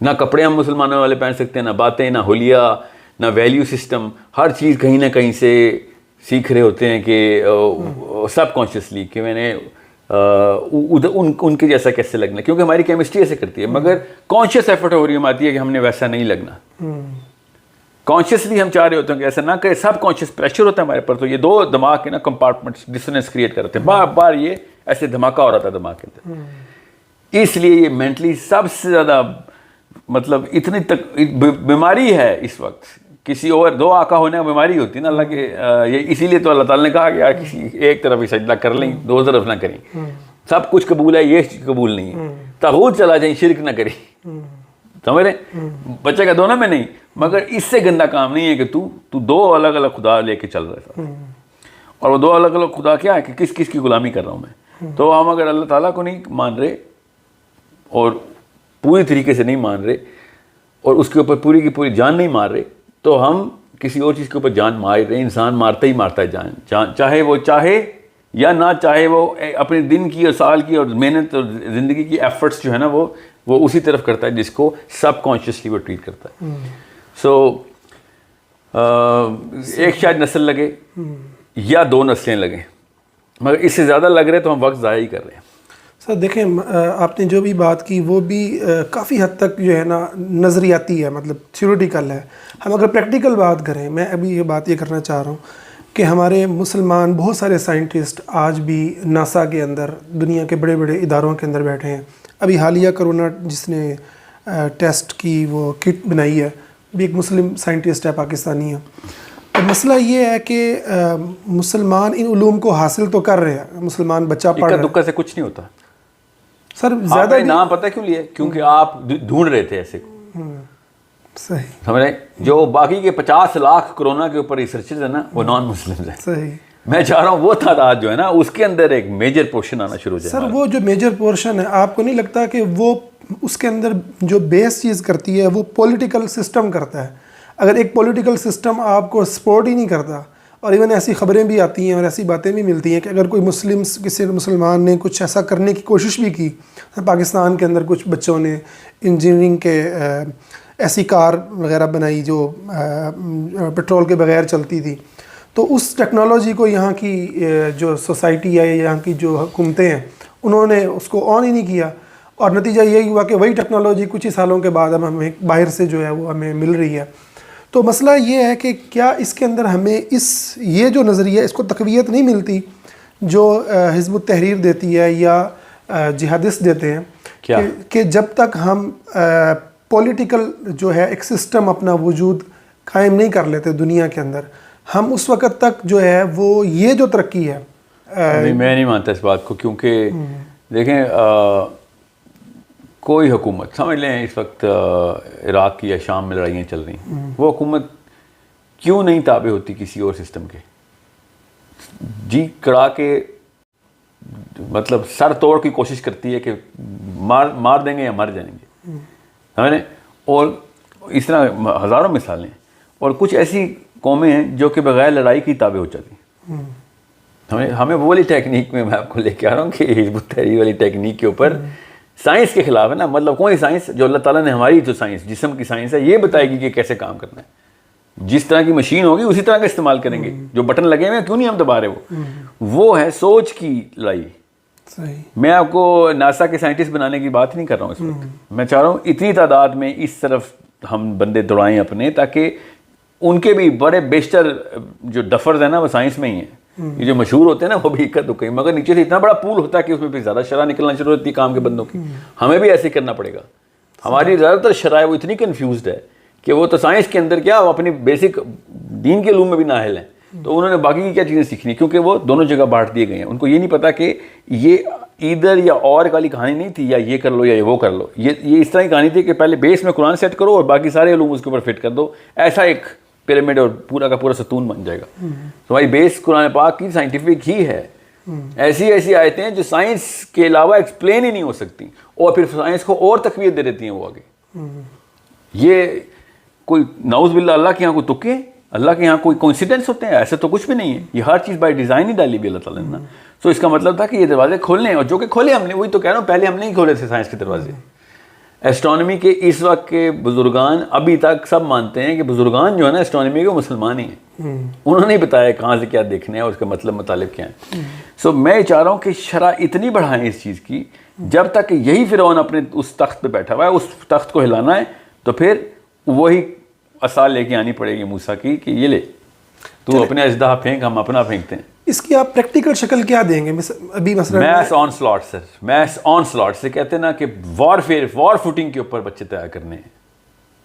نہ کپڑے ہم مسلمانوں والے پہن سکتے ہیں، نہ باتیں، نہ حلیہ، نہ ویلیو سسٹم. ہر چیز کہیں نہ کہیں سے سیکھ رہے ہوتے ہیں کہ سب کانشیسلی کہ میں نے ان کے جیسا کیسے لگنا، کیونکہ ہماری کیمسٹری ایسے کرتی ہے. مگر کانشیس ایفرٹ ہو رہی آتی ہے کہ ہم نے ویسا نہیں لگنا. کانشیسلی ہم چاہ رہے ہوتے ہیں کہ ایسا نہ کہ سب کانشیس پریشر ہوتا ہے ہمارے پر. تو یہ 2 دماغ کے نا کمپارٹمنٹس ڈسوننس کریٹ کرتے ہیں. بار بار یہ ایسے دھماکہ ہو رہا تھا دماغ کے اندر. اس لیے یہ مینٹلی سب سے زیادہ مطلب اتنی تک بیماری ہے اس وقت. کسی اور 2 آقا ہونے کا بیماری ہوتی ہے نا اللہ کے. اسی لیے تو اللہ تعالیٰ نے کہا کہ یار کسی ایک طرف ہی سجدہ کر لیں، 2 طرف نہ کریں. سب کچھ قبول ہے، یہ قبول نہیں ہے. طاغوت چلا جائیں، شرک نہ کریں. سمجھ رہے؟ بچے کا دونوں میں نہیں. مگر اس سے گندا کام نہیں ہے کہ تو 2 الگ الگ خدا لے کے چل رہا ہے. اور وہ 2 الگ الگ خدا کیا ہے کہ کس کی غلامی کر رہا ہوں میں. تو ہم اگر اللہ تعالیٰ کو نہیں مان رہے اور پوری طریقے سے نہیں مان رہے اور اس کے اوپر پوری کی پوری جان نہیں مار رہے، تو ہم کسی اور چیز کے اوپر جان مار رہے ہیں. انسان مارتا ہی مارتا ہے جان، چاہے وہ چاہے یا نہ چاہے. وہ اپنے دن کی اور سال کی اور محنت اور زندگی کی ایفرٹس جو ہے نا وہ اسی طرف کرتا ہے جس کو سب کانشیسلی وہ ٹریٹ کرتا ہے. سو ایک شاید نسل لگے یا 2 نسلیں لگیں، مگر اس سے زیادہ لگ رہے تو ہم وقت ضائع ہی کر رہے ہیں. سر دیکھیں، آپ نے جو بھی بات کی وہ بھی کافی حد تک جو ہے نا نظریاتی ہے، مطلب تھیوریٹیکل ہے. ہم اگر پریکٹیکل بات کریں، میں ابھی یہ کرنا چاہ رہا ہوں کہ ہمارے مسلمان بہت سارے سائنٹسٹ آج بھی ناسا کے اندر، دنیا کے بڑے بڑے اداروں کے اندر بیٹھے ہیں. ابھی حالیہ کرونا جس نے ٹیسٹ کی وہ کٹ بنائی ہے، بھی ایک مسلم سائنٹسٹ ہے، پاکستانی ہے. تو مسئلہ یہ ہے کہ مسلمان ان علوم کو حاصل تو کر رہے ہیں، مسلمان بچہ پڑھ رہا ہے. دکا سے کچھ نہیں ہوتا سر. زیادہ نام پتہ کیوں لیے؟ کیونکہ آپ ڈھونڈ رہے تھے ایسے کو. صحیح. سمجھ رہے؟ جو باقی کے 50 لاکھ کرونا کے اوپر ریسرچز ہیں نا وہ نان مسلمز ہیں. صحیح. میں چاہ رہا ہوں وہ تعداد جو ہے نا اس کے اندر ایک میجر پورشن آنا شروع ہو جائے. سر وہ جو میجر پورشن ہے، آپ کو نہیں لگتا کہ وہ اس کے اندر جو بیس چیز کرتی ہے وہ پولیٹیکل سسٹم کرتا ہے؟ اگر ایک پولیٹیکل سسٹم آپ کو سپورٹ ہی نہیں کرتا، اور ایون ایسی خبریں بھی آتی ہیں اور ایسی باتیں بھی ملتی ہیں کہ اگر کوئی کسی مسلمان نے کچھ ایسا کرنے کی کوشش بھی کی، پاکستان کے اندر کچھ بچوں نے انجینئرنگ کے ایسی کار وغیرہ بنائی جو پیٹرول کے بغیر چلتی تھی، تو اس ٹیکنالوجی کو یہاں کی جو سوسائٹی ہے، یہاں کی جو حکومتیں ہیں، انہوں نے اس کو آن ہی نہیں کیا. اور نتیجہ یہی ہوا کہ وہی ٹیکنالوجی کچھ ہی سالوں کے بعد ہمیں باہر سے جو ہے وہ ہمیں مل رہی ہے. تو مسئلہ یہ ہے کہ کیا اس کے اندر ہمیں یہ جو نظریہ اس کو تقویت نہیں ملتی جو حزب التحریر دیتی ہے یا جہادسٹ دیتے ہیں کہ جب تک ہم پولیٹیکل جو ہے ایک سسٹم اپنا وجود قائم نہیں کر لیتے دنیا کے اندر، ہم اس وقت تک جو ہے وہ یہ جو ترقی ہے نہیں میں نہیں مانتا اس بات کو، کیونکہ دیکھیں کوئی حکومت سمجھ لیں اس وقت عراق کی یا شام میں لڑائیاں چل رہی ہیں، وہ حکومت کیوں نہیں تابع ہوتی کسی اور سسٹم کے؟ جی کڑا کے مطلب سر توڑ کی کوشش کرتی ہے کہ مار دیں گے یا مر جائیں گے، سمجھ لیں. اور اس طرح ہزاروں مثالیں ہیں. اور کچھ ایسی قومیں ہیں جو کہ بغیر لڑائی کی تابع ہو جاتی ہیں. ہمیں وہ والی ٹیکنیک میں آپ کو لے کے آ رہا ہوں کہ حزب التحریر والی ٹیکنیک کے اوپر سائنس کے خلاف ہے نا. مطلب کوئی سائنس جو اللہ تعالیٰ نے ہماری جو سائنس جسم کی سائنس ہے یہ بتائے گی کہ کیسے کام کرنا ہے. جس طرح کی مشین ہوگی اسی طرح کا استعمال کریں گے. جو بٹن لگے ہوئے ہیں کیوں نہیں ہم دبا رہے وہ ہے سوچ کی لڑائی. میں آپ کو ناسا کے سائنٹسٹ بنانے کی بات نہیں کر رہا ہوں اس وقت. میں چاہ رہا ہوں اتنی تعداد میں اس طرف ہم بندے دوڑائیں اپنے، تاکہ ان کے بھی بڑے بیشتر جو ڈفرز ہیں نا وہ سائنس میں ہی ہیں. یہ جو مشہور ہوتے ہیں نا وہ بھی اکت دکھ، مگر نیچے سے اتنا بڑا پول ہوتا ہے کہ اس میں بھی زیادہ شرح نکلنا شروع ہوتی ہے کام کے بندوں کی. ہمیں بھی ایسے کرنا پڑے گا. ہماری زیادہ تر شرح وہ اتنی کنفیوزڈ ہے کہ وہ تو سائنس کے اندر کیا وہ اپنی بیسک دین کے علوم میں بھی نااہل ہیں. تو انہوں نے باقی کی کیا چیزیں سیکھنی، کیونکہ وہ دونوں جگہ بانٹ دیے گئے ہیں. ان کو یہ نہیں پتا کہ یہ ادھر یا اور والی کہانی نہیں تھی، یا یہ کر لو یا وہ کر لو. یہ اس طرح کی کہانی تھی کہ پہلے بیس میں قرآن سیٹ کرو اور باقی سارے علوم اس کے اوپر فٹ کر دو. ایسا ایک پیرامڈ اور پورا کا پورا ستون بن جائے گا. تمہاری بیس قرآن پاک کی سائنٹیفک ہی ہے. ایسی آیتیں ہیں جو سائنس کے علاوہ ایکسپلین ہی نہیں ہو سکتی، اور پھر سائنس کو اور تقویت دے دیتی ہیں وہ آگے. یہ کوئی نعوذ باللہ اللہ کے یہاں کوئی تکے، اللہ کے یہاں کوئی کوئنسیڈنس ہوتے ہیں؟ ایسا تو کچھ بھی نہیں ہے. یہ ہر چیز بائی ڈیزائن ہی ڈالی بھی اللہ تعالیٰ نے. تو اس کا مطلب تھا کہ یہ دروازے کھولنے ہیں، اور جو کہ کھولے ہم نے. وہی تو کہہ رہا ہوں، پہلے ہم نہیں کھولے تھے سائنس کے دروازے. ایسٹرونومی کے اس وقت کے بزرگان ابھی تک سب مانتے ہیں کہ بزرگان جو ہے نا ایسٹرونومی کے وہ مسلمان ہی ہیں. انہوں نے بتایا کہاں سے کیا دیکھنا ہے اور اس کا مطلب مطالب کیا ہے. سو میں چاہ رہا ہوں کہ شرح اتنی بڑھائیں اس چیز کی، جب تک کہ یہی فرعون اپنے اس تخت پہ بیٹھا ہوا ہے، اس تخت کو ہلانا ہے تو پھر وہی عصا لے کے آنی پڑے گی موسیٰ کی کہ یہ لے تو اپنے اژدہا پھینک، ہم اپنا پھینکتے ہیں. اس کی آپ پریکٹیکل شکل کیا دیں گے؟ ابھی مثلا میس آن سلاٹ سر، میس آن سلاٹ سے کہتے ہیں نا کہ وار فوٹنگ کے اوپر بچے تیار کرنے ہیں.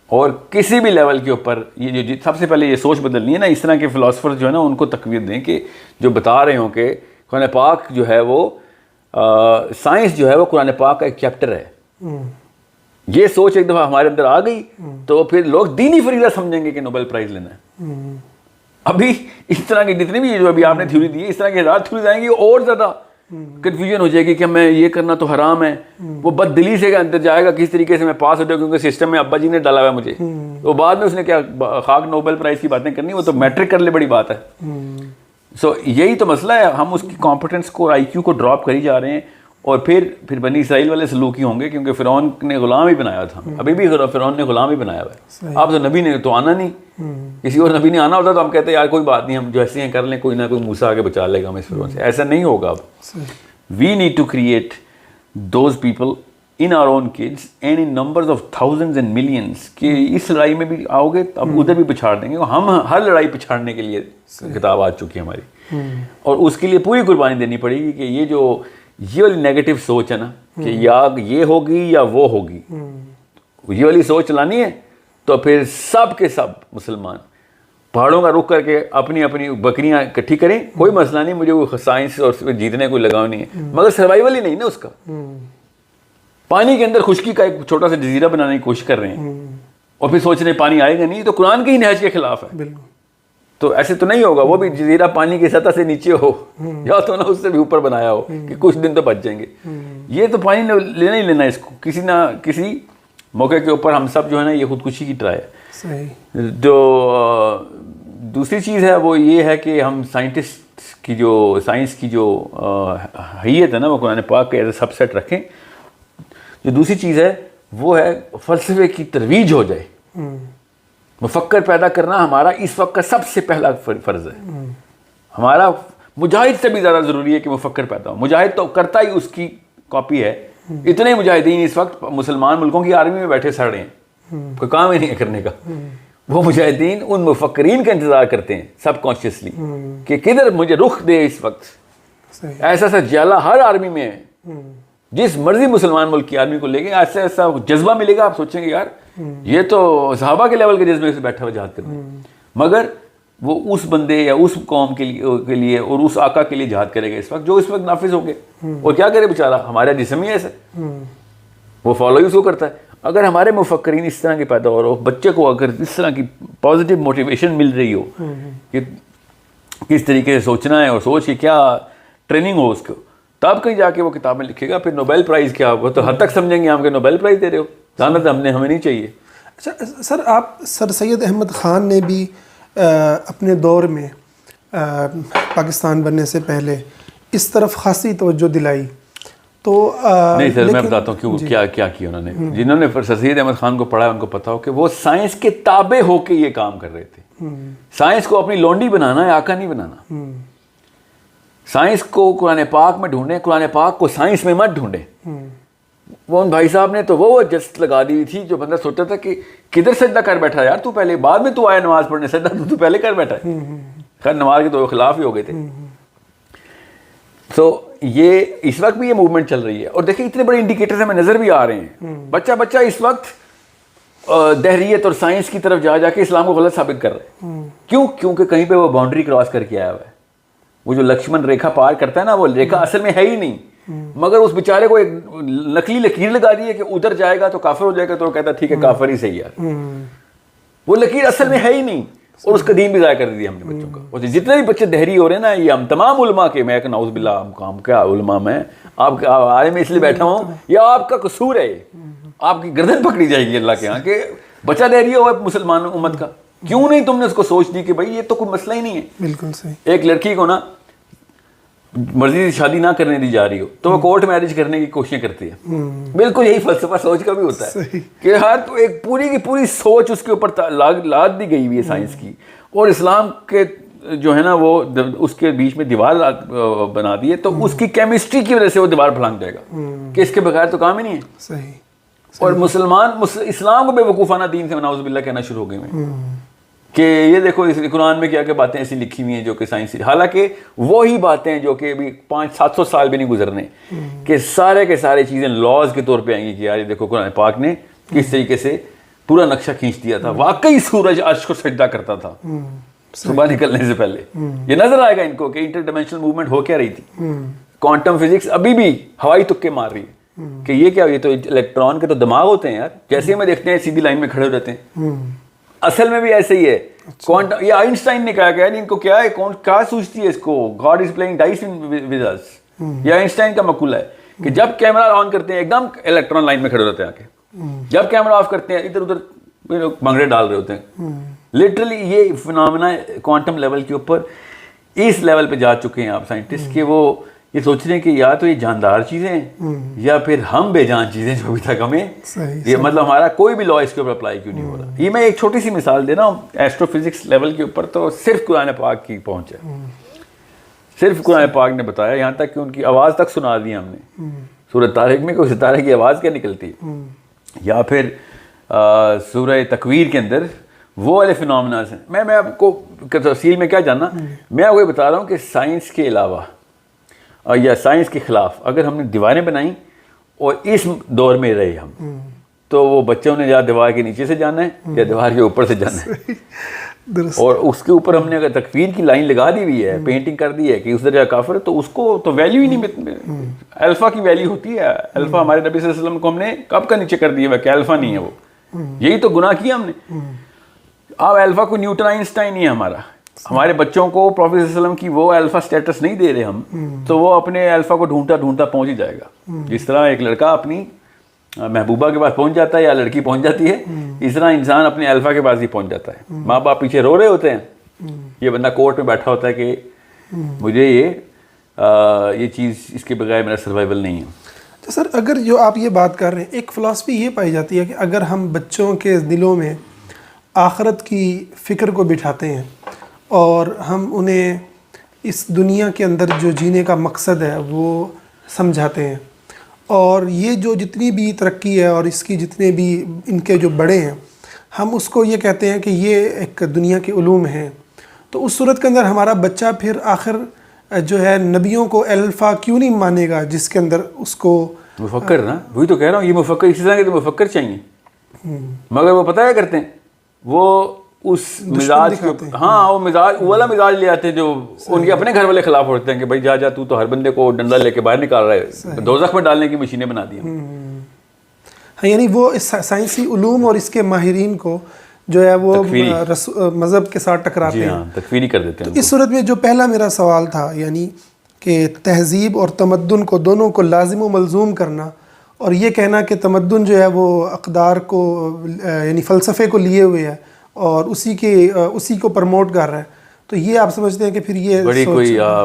اور کسی بھی لیول کے اوپر یہ جو سب سے پہلے یہ سوچ بدلنی ہے نا. اس طرح کے فلاسفر جو ہے نا ان کو تقویت دیں کہ جو بتا رہے ہوں کہ قرآن پاک جو ہے وہ سائنس جو ہے وہ قرآن پاک کا ایک چیپٹر ہے. یہ سوچ ایک دفعہ ہمارے اندر آ گئی تو پھر لوگ دینی فریضہ سمجھیں گے کہ نوبل پرائز لینا ہے. ابھی اس طرح کی جتنی بھی جو ابھی آپ نے تھیوری دی ہے، اس طرح کی ہزار تھیوریز آئیں گی، اور زیادہ کنفیوژن ہو جائے گی کہ میں یہ کرنا تو حرام ہے. وہ بد دلی سے اندر جائے گا کس طریقے سے میں پاس ہو جاؤں، کیونکہ سسٹم میں ابا جی نے ڈالا ہوا ہے مجھے. تو بعد میں اس نے کیا خاک نوبل پرائز کی باتیں کرنی، وہ تو میٹرک کر لے بڑی بات ہے. سو یہی تو مسئلہ ہے. ہم اس کی کمپٹنس کو، آئی کیو کو ڈراپ کری جا رہے ہیں. اور پھر بنی اسرائیل والے سلوکی ہوں گے، کیونکہ فرعون نے غلام ہی بنایا تھا. ابھی بھی فرعون نے غلام ہی بنایا ہوا ہے. آپ تو نبی نے تو آنا نہیں. کسی اور نبی نے آنا ہوتا تو ہم کہتے ہیں یار کوئی بات نہیں، ہم جو ایسے ہیں کر لیں، کوئی نہ کوئی موسیٰ آگے بچا لے گا ہم اس فرعون سے. ایسا نہیں ہوگا. اب we need to create those people in our own kids and in numbers of thousands and millions کہ اس لڑائی میں بھی آؤ گے اب ادھر بھی پچھاڑ دیں گے. ہم ہر لڑائی پچھاڑنے کے لیے کتاب آ چکی ہے ہماری، اور اس کے لیے پوری قربانی دینی پڑے گی. کہ یہ والی نیگیٹو سوچ ہے نا کہ یا یہ ہوگی یا وہ ہوگی، یہ والی سوچ لانی ہے تو پھر سب کے سب مسلمان پہاڑوں کا رخ کر کے اپنی اپنی بکریاں اکٹھی کریں. کوئی مسئلہ نہیں، مجھے وہ سائنس اور جیتنے کوئی لگاؤ نہیں ہے، مگر سروائیول ہی نہیں نا اس کا. پانی کے اندر خشکی کا ایک چھوٹا سا جزیرہ بنانے کی کوشش کر رہے ہیں اور پھر سوچ رہے ہیں پانی آئے گا نہیں. تو قرآن کے ہی نہج کے خلاف ہے. تو ایسے تو نہیں ہوگا. وہ بھی جزیرہ پانی کی سطح سے نیچے ہو یا تو نہ اس سے بھی اوپر بنایا ہو کہ کچھ دن تو بچ جائیں گے. یہ تو پانی لینا ہی لینا. اس کو کسی نہ کسی موقع کے اوپر ہم سب جو ہے نا یہ خودکشی کی ٹرائی ہے. جو دوسری چیز ہے وہ یہ ہے کہ ہم سائنٹسٹ کی جو سائنس کی جو حیت ہے نا وہ قرآن پاک کے ایز اے سب سیٹ رکھیں. جو دوسری چیز ہے وہ ہے فلسفے کی ترویج ہو جائے. مفکر پیدا کرنا ہمارا اس وقت کا سب سے پہلا فرض ہے. ہمارا مجاہد سے بھی زیادہ ضروری ہے کہ مفکر پیدا ہو. مجاہد تو کرتا ہی اس کی کاپی ہے. اتنے مجاہدین اس وقت مسلمان ملکوں کی آرمی میں بیٹھے سڑ رہے ہیں، کوئی کام ہی نہیں ہے کرنے کا. وہ مجاہدین ان مفکرین کا انتظار کرتے ہیں سب کانشیسلی کہ کدھر مجھے رخ دے اس وقت. ایسا سا جالہ ہر آرمی میں ہے. جس مرضی مسلمان ملک کی آرمی کو لے کے ایسا ایسا جذبہ ملے گا. آپ سوچیں گے یار یہ تو صحابہ کے لیول کے جذبے سے بیٹھا ہوا جہاد کرنا. مگر وہ اس بندے یا اس قوم کے لیے اور اس آقا کے لیے جہاد کرے گا اس وقت جو اس وقت نافذ ہو گئے. اور کیا کرے بیچارہ, ہمارا جسم ہی ایسا, وہ فالو ہی اس کو کرتا ہے. اگر ہمارے مفکرین اس طرح کے پیدا ہو رہے ہو, بچے کو اگر اس طرح کی پازیٹیو موٹیویشن مل رہی ہو کہ کس طریقے سے سوچنا ہے اور سوچ کے کیا ٹریننگ ہو اس کو, تب کہیں جا کے وہ کتاب میں لکھے گا. پھر نوبیل پرائز کیا ہوگا تو حد تک سمجھیں گے ہم کہ نوبیل پرائز دے رہے ہو, جانت ہمیں نہیں چاہیے. اچھا سر, آپ سر سید احمد خان نے بھی اپنے دور میں پاکستان بننے سے پہلے اس طرف خاصی توجہ دلائی تو نہیں سر, میں بتاتا ہوں کیوں کیا کیا انہوں نے. جنہوں نے سر سید احمد خان کو پڑھا ان کو پتا ہو کہ وہ سائنس کے تابع ہو کے یہ کام کر رہے تھے. سائنس کو اپنی لونڈی بنانا ہے, آقا نہیں بنانا. سائنس کو قرآن پاک میں ڈھونڈیں, قرآن پاک کو سائنس میں مت ڈھونڈیں. وہ ان بھائی صاحب نے تو وہ جسٹ لگا دی تھی جو بندہ سوچتا تھا کہ کدھر سجدہ کر بیٹھا یار تو, پہلے بعد میں تو آیا نماز پڑھنے, سجدہ تو پہلے کر بیٹھا ہے. خیر نماز کے تو خلاف ہی ہو گئے تھے. تو یہ اس وقت بھی یہ موومنٹ چل رہی ہے. اور دیکھیں اتنے بڑے انڈیکیٹرز ہمیں نظر بھی آ رہے ہیں. بچہ اس وقت دہریت اور سائنس کی طرف جا کے اسلام کو غلط ثابت کر رہے ہیں. کیوں؟ کیونکہ کہیں پہ وہ باؤنڈری کراس کر کے آیا ہوا ہے. وہ جو لکشمن ریکھا پار کرتا ہے نا, وہ ریکھا اصل میں ہے ہی نہیں, مگر اس بیچارے کو ایک نقلی لکیر لگا دی ہے کہ ادھر جائے گا تو کافر ہو جائے گا, تو وہ کہتا ہے ٹھیک ہے کافر ہی صحیح یار. وہ لکیر اصل میں ہے ہی نہیں, اور اس کا دین بھی ضائع کر دیا ہم نے بچوں کا. جتنے بھی بچے دہری ہو رہے ہیں نا, یہ ہم تمام علماء کے, میں نعوذ باللہ ہم کیا علماء میں آپ عالم میں اس لیے بیٹھا ہوں, یا آپ کا قصور ہے, آپ کی گردن پکڑی جائے گی اللہ کے ہاں کہ بچہ دہری ہوا ہے مسلمان امت کا. کیوں نہیں تم نے اس کو سوچ دی کہ بھائی یہ تو کوئی مسئلہ ہی نہیں ہے. بالکل صحیح. ایک لڑکی کو نا مرضی سے شادی نہ کرنے دی جا رہی ہو تو وہ کورٹ میرج کرنے کی کوششیں کرتی ہے. بالکل یہی فلسفہ سوچ کا بھی ہوتا ہے کہ ہر تو ایک پوری کی پوری سوچ اس کے اوپر لاد دی گئی ہوئی ہے سائنس کی, اور اسلام کے جو ہے نا وہ اس کے بیچ میں دیوار بنا دی ہے. تو اس کی کیمسٹری کی وجہ سے وہ دیوار پھلانگ جائے گا کہ اس کے بغیر تو کام ہی نہیں ہے. صحیح. اور مسلمان اسلام کو بے وقوفانہ دین سے نعوذ باللہ کہنا شروع ہو گئے ہیں کہ یہ دیکھو اس قرآن میں کیا کیا باتیں ایسی لکھی ہوئی ہیں جو کہ سائنسی, حالانکہ وہی باتیں جو کہ ابھی 500-700 سال بھی نہیں گزرنے کہ سارے کے سارے چیزیں لاز کے طور پہ آئیں گی کہ یار یہ دیکھو قرآن پاک نے کس طریقے سے پورا نقشہ کھینچ دیا تھا. واقعی سورج عرش کو سجدہ کرتا تھا صبح نکلنے سے پہلے. یہ نظر آئے گا ان کو کہ انٹر ڈائمینشنل موومنٹ ہو کیا رہی تھی. کوانٹم فزکس ابھی بھی ہوائی تکے مار رہی ہے کہ یہ کیا, یہ تو الیکٹران کے تو دماغ ہوتے ہیں یار, جیسے ہمیں دیکھتے ہیں سیدھی لائن میں کھڑے ہو جاتے ہیں. اصل میں بھی ایسے ہی ہے. کوانٹم, یہ آئنسٹائن نے کہا کہ ان کو کیا ہے, کیا سوچتی ہے اس کو, God is playing dice with us. یہ آئنسٹائن کا مقولہ ہے کہ جب کیمرہ آن کرتے ہیں ایک دم الیکٹران لائن میں کھڑے ہوتے ہیں آ کے, جب کیمرہ آف کرتے ہیں ادھر ادھر بھنگڑے ڈال رہے ہوتے ہیں. لٹرلی یہ فنامنا کوانٹم لیول کے اوپر اس لیول پہ جا چکے ہیں آپ سائنٹسٹ کہ وہ یہ سوچ رہے ہیں کہ یا تو یہ جاندار چیزیں ہیں یا پھر ہم بے جان چیزیں جو ابھی تک ہمیں یہ مطلب ہمارا کوئی بھی لا اس کے اوپر اپلائی کیوں نہیں ہو رہا. یہ میں ایک چھوٹی سی مثال دے رہا ہوں ایسٹرو فزکس لیول کے اوپر. تو صرف قرآن پاک کی پہنچ ہے, صرف قرآن پاک نے بتایا, یہاں تک کہ ان کی آواز تک سنا دی ہم نے. سورہ طارق میں کوئی ستارے کی آواز کیا نکلتی ہے, یا پھر سورہ تکویر کے اندر وہ والے فنومناز ہیں. میں آپ کو تفصیل میں کیا جاننا, میں آپ کو یہ بتا رہا ہوں کہ سائنس کے علاوہ یا سائنس کے خلاف اگر ہم نے دیواریں بنائیں اور اس دور میں رہے ہم, تو وہ بچوں نے یا دیوار کے نیچے سے جانا ہے یا دیوار کے اوپر سے جانا ہے. اور اس کے اوپر ہم نے اگر تکفیر کی لائن لگا دی ہوئی ہے, پینٹنگ کر دی ہے کہ اس درجہ کافر ہے, تو اس کو تو ویلیو ہی نہیں. الفا کی ویلیو ہوتی ہے. الفا ہمارے نبی صلی اللہ علیہ وسلم کو ہم نے کب کا نیچے کر دیا ہے کہ الفا نہیں ہے وہ. یہی تو گناہ کیا ہم نے. اب الفا کو نیوٹن آئنسٹائن نہیں ہے ہمارا. ہمارے بچوں کو پروفیٹ صلی اللہ علیہ وسلم کی وہ الفا سٹیٹس نہیں دے رہے ہم, تو وہ اپنے الفا کو ڈھونڈتا پہنچ ہی جائے گا. جس طرح ایک لڑکا اپنی محبوبہ کے پاس پہنچ جاتا ہے یا لڑکی پہنچ جاتی ہے, اس طرح انسان اپنے الفا کے پاس ہی پہنچ جاتا ہے. ماں باپ پیچھے رو رہے ہوتے ہیں, یہ بندہ کورٹ میں بیٹھا ہوتا ہے کہ مجھے یہ چیز اس کے بغیر میرا سروائیول نہیں ہے. تو سر اگر جو آپ یہ بات کر رہے ہیں, ایک فلسفی یہ پائی جاتی ہے کہ اگر ہم بچوں کے دلوں میں آخرت کی فکر کو بٹھاتے ہیں اور ہم انہیں اس دنیا کے اندر جو جینے کا مقصد ہے وہ سمجھاتے ہیں, اور یہ جو جتنی بھی ترقی ہے اور اس کی جتنے بھی ان کے جو بڑے ہیں, ہم اس کو یہ کہتے ہیں کہ یہ ایک دنیا کے علوم ہیں, تو اس صورت کے اندر ہمارا بچہ پھر آخر جو ہے نبیوں کو الفا کیوں نہیں مانے گا, جس کے اندر اس کو مفکر نا, وہی تو کہہ رہا ہوں, یہ مفکر اسی طرح کے تو مفکر چاہیے. مگر وہ پتہ ہے کرتے ہیں, وہ اس مزاج کو ہاں وہ مزاج وہ والا مزاج لے آتے ہیں جو ان کے اپنے گھر والے خلاف ہوتے ہیں کہ بھائی جا تو ہر بندے کو ڈنڈا لے کے باہر نکال رہا ہے, دوزخ میں ڈالنے کی مشینیں بنا دی ہیں. ہاں یعنی وہ سائنسی علوم اور اس کے ماہرین کو جو ہے وہ مذہب کے ساتھ ٹکراتے ہیں, تکفیری کر دیتے ہیں. اس صورت میں جو پہلا میرا سوال تھا یعنی کہ تہذیب اور تمدن کو دونوں کو لازم و ملزوم کرنا, اور یہ کہنا کہ تمدن جو ہے وہ اقدار کو یعنی فلسفے کو لیے ہوئے ہے اور اسی کو پروموٹ کر رہا ہے, تو یہ آپ سمجھتے ہیں کہ پھر یہ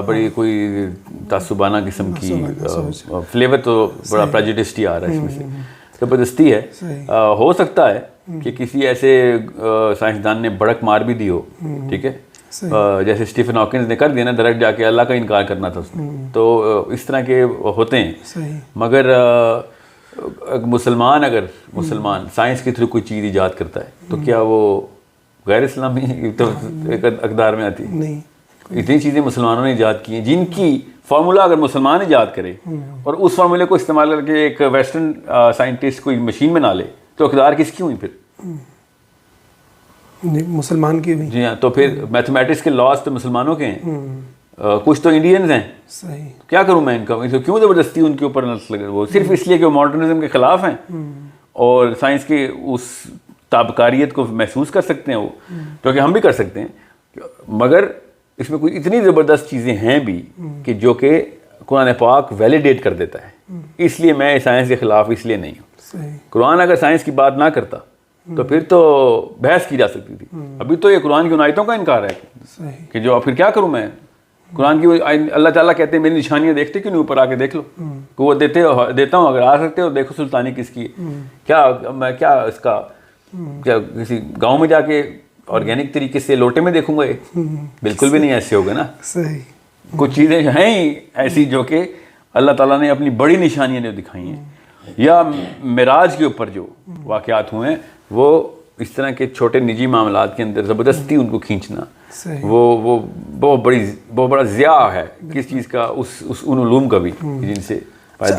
بڑی کوئی تعصبانہ قسم کی فلیور تو بڑا پریجوڈسڈ آ رہا ہے اس میں سے, زبردستی ہے. ہو سکتا ہے کہ کسی ایسے سائنسدان نے بڑک مار بھی دی ہو, ٹھیک ہے, جیسے اسٹیفن ہاکنز نے کر دیا نا ڈائریکٹ جا کے اللہ کا انکار کرنا تھا اس نے, تو اس طرح کے ہوتے ہیں. مگر مسلمان سائنس کے تھرو کوئی چیز ایجاد کرتا ہے تو کیا وہ غیر اسلامی اقدار میں آتی ہے؟ نہیں. اتنی چیزیں مسلمانوں نے ایجاد کی ہیں جن کی فارمولا اگر مسلمان ایجاد کرے اور اس فارمولے کو استعمال کر کے ایک ویسٹرن سائنٹسٹ کوئی مشین بنا لے تو اقدار کس کی ہوئی پھر؟ مسلمان کی ہوئی. جی ہاں, تو پھر میتھمیٹکس کے لاز تو مسلمانوں کے ہیں, کچھ تو انڈینز ہیں. صحیح. کیا کروں میں ان کا, کیوں زبردستی ان کے اوپر لگے, وہ صرف اس لیے کہ وہ ماڈرنزم کے خلاف ہیں اور سائنس کی اس تابکاریت کو محسوس کر سکتے ہیں وہ, کیونکہ ہم بھی کر سکتے ہیں, مگر اس میں کوئی اتنی زبردست چیزیں ہیں بھی کہ جو کہ قرآن پاک ویلیڈیٹ کر دیتا ہے. اس لیے میں سائنس کے خلاف اس لیے نہیں ہوں. قرآن اگر سائنس کی بات نہ کرتا تو پھر تو بحث کی جا سکتی تھی. ابھی تو یہ قرآن کی ان آیتوں کا انکار ہے کہ جو پھر کیا کروں میں, قرآن کی اللہ تعالیٰ کہتے ہیں میری نشانیاں دیکھتے کیوں نہیں, اوپر آ کے دیکھ لو, کہ وہ دیتا ہوں, اگر آ سکتے ہو دیکھو سلطانی کس کی ہے. کیا میں کیا اس کا کیا کسی گاؤں میں جا کے آرگینک طریقے سے لوٹے میں دیکھوں گا؟ بالکل بھی نہیں ایسے ہوگا نا. کچھ چیزیں ہیں ہی ایسی جو کہ اللہ تعالیٰ نے اپنی بڑی نشانیاں جو دکھائی ہیں, یا معراج کے اوپر جو واقعات ہوئے ہیں وہ اس طرح کے چھوٹے نجی معاملات کے اندر زبردستی ان کو کھینچنا, وہ بہت بڑا ضیاع ہے کس چیز کا, ان علوم کا بھی جن سے فائدہ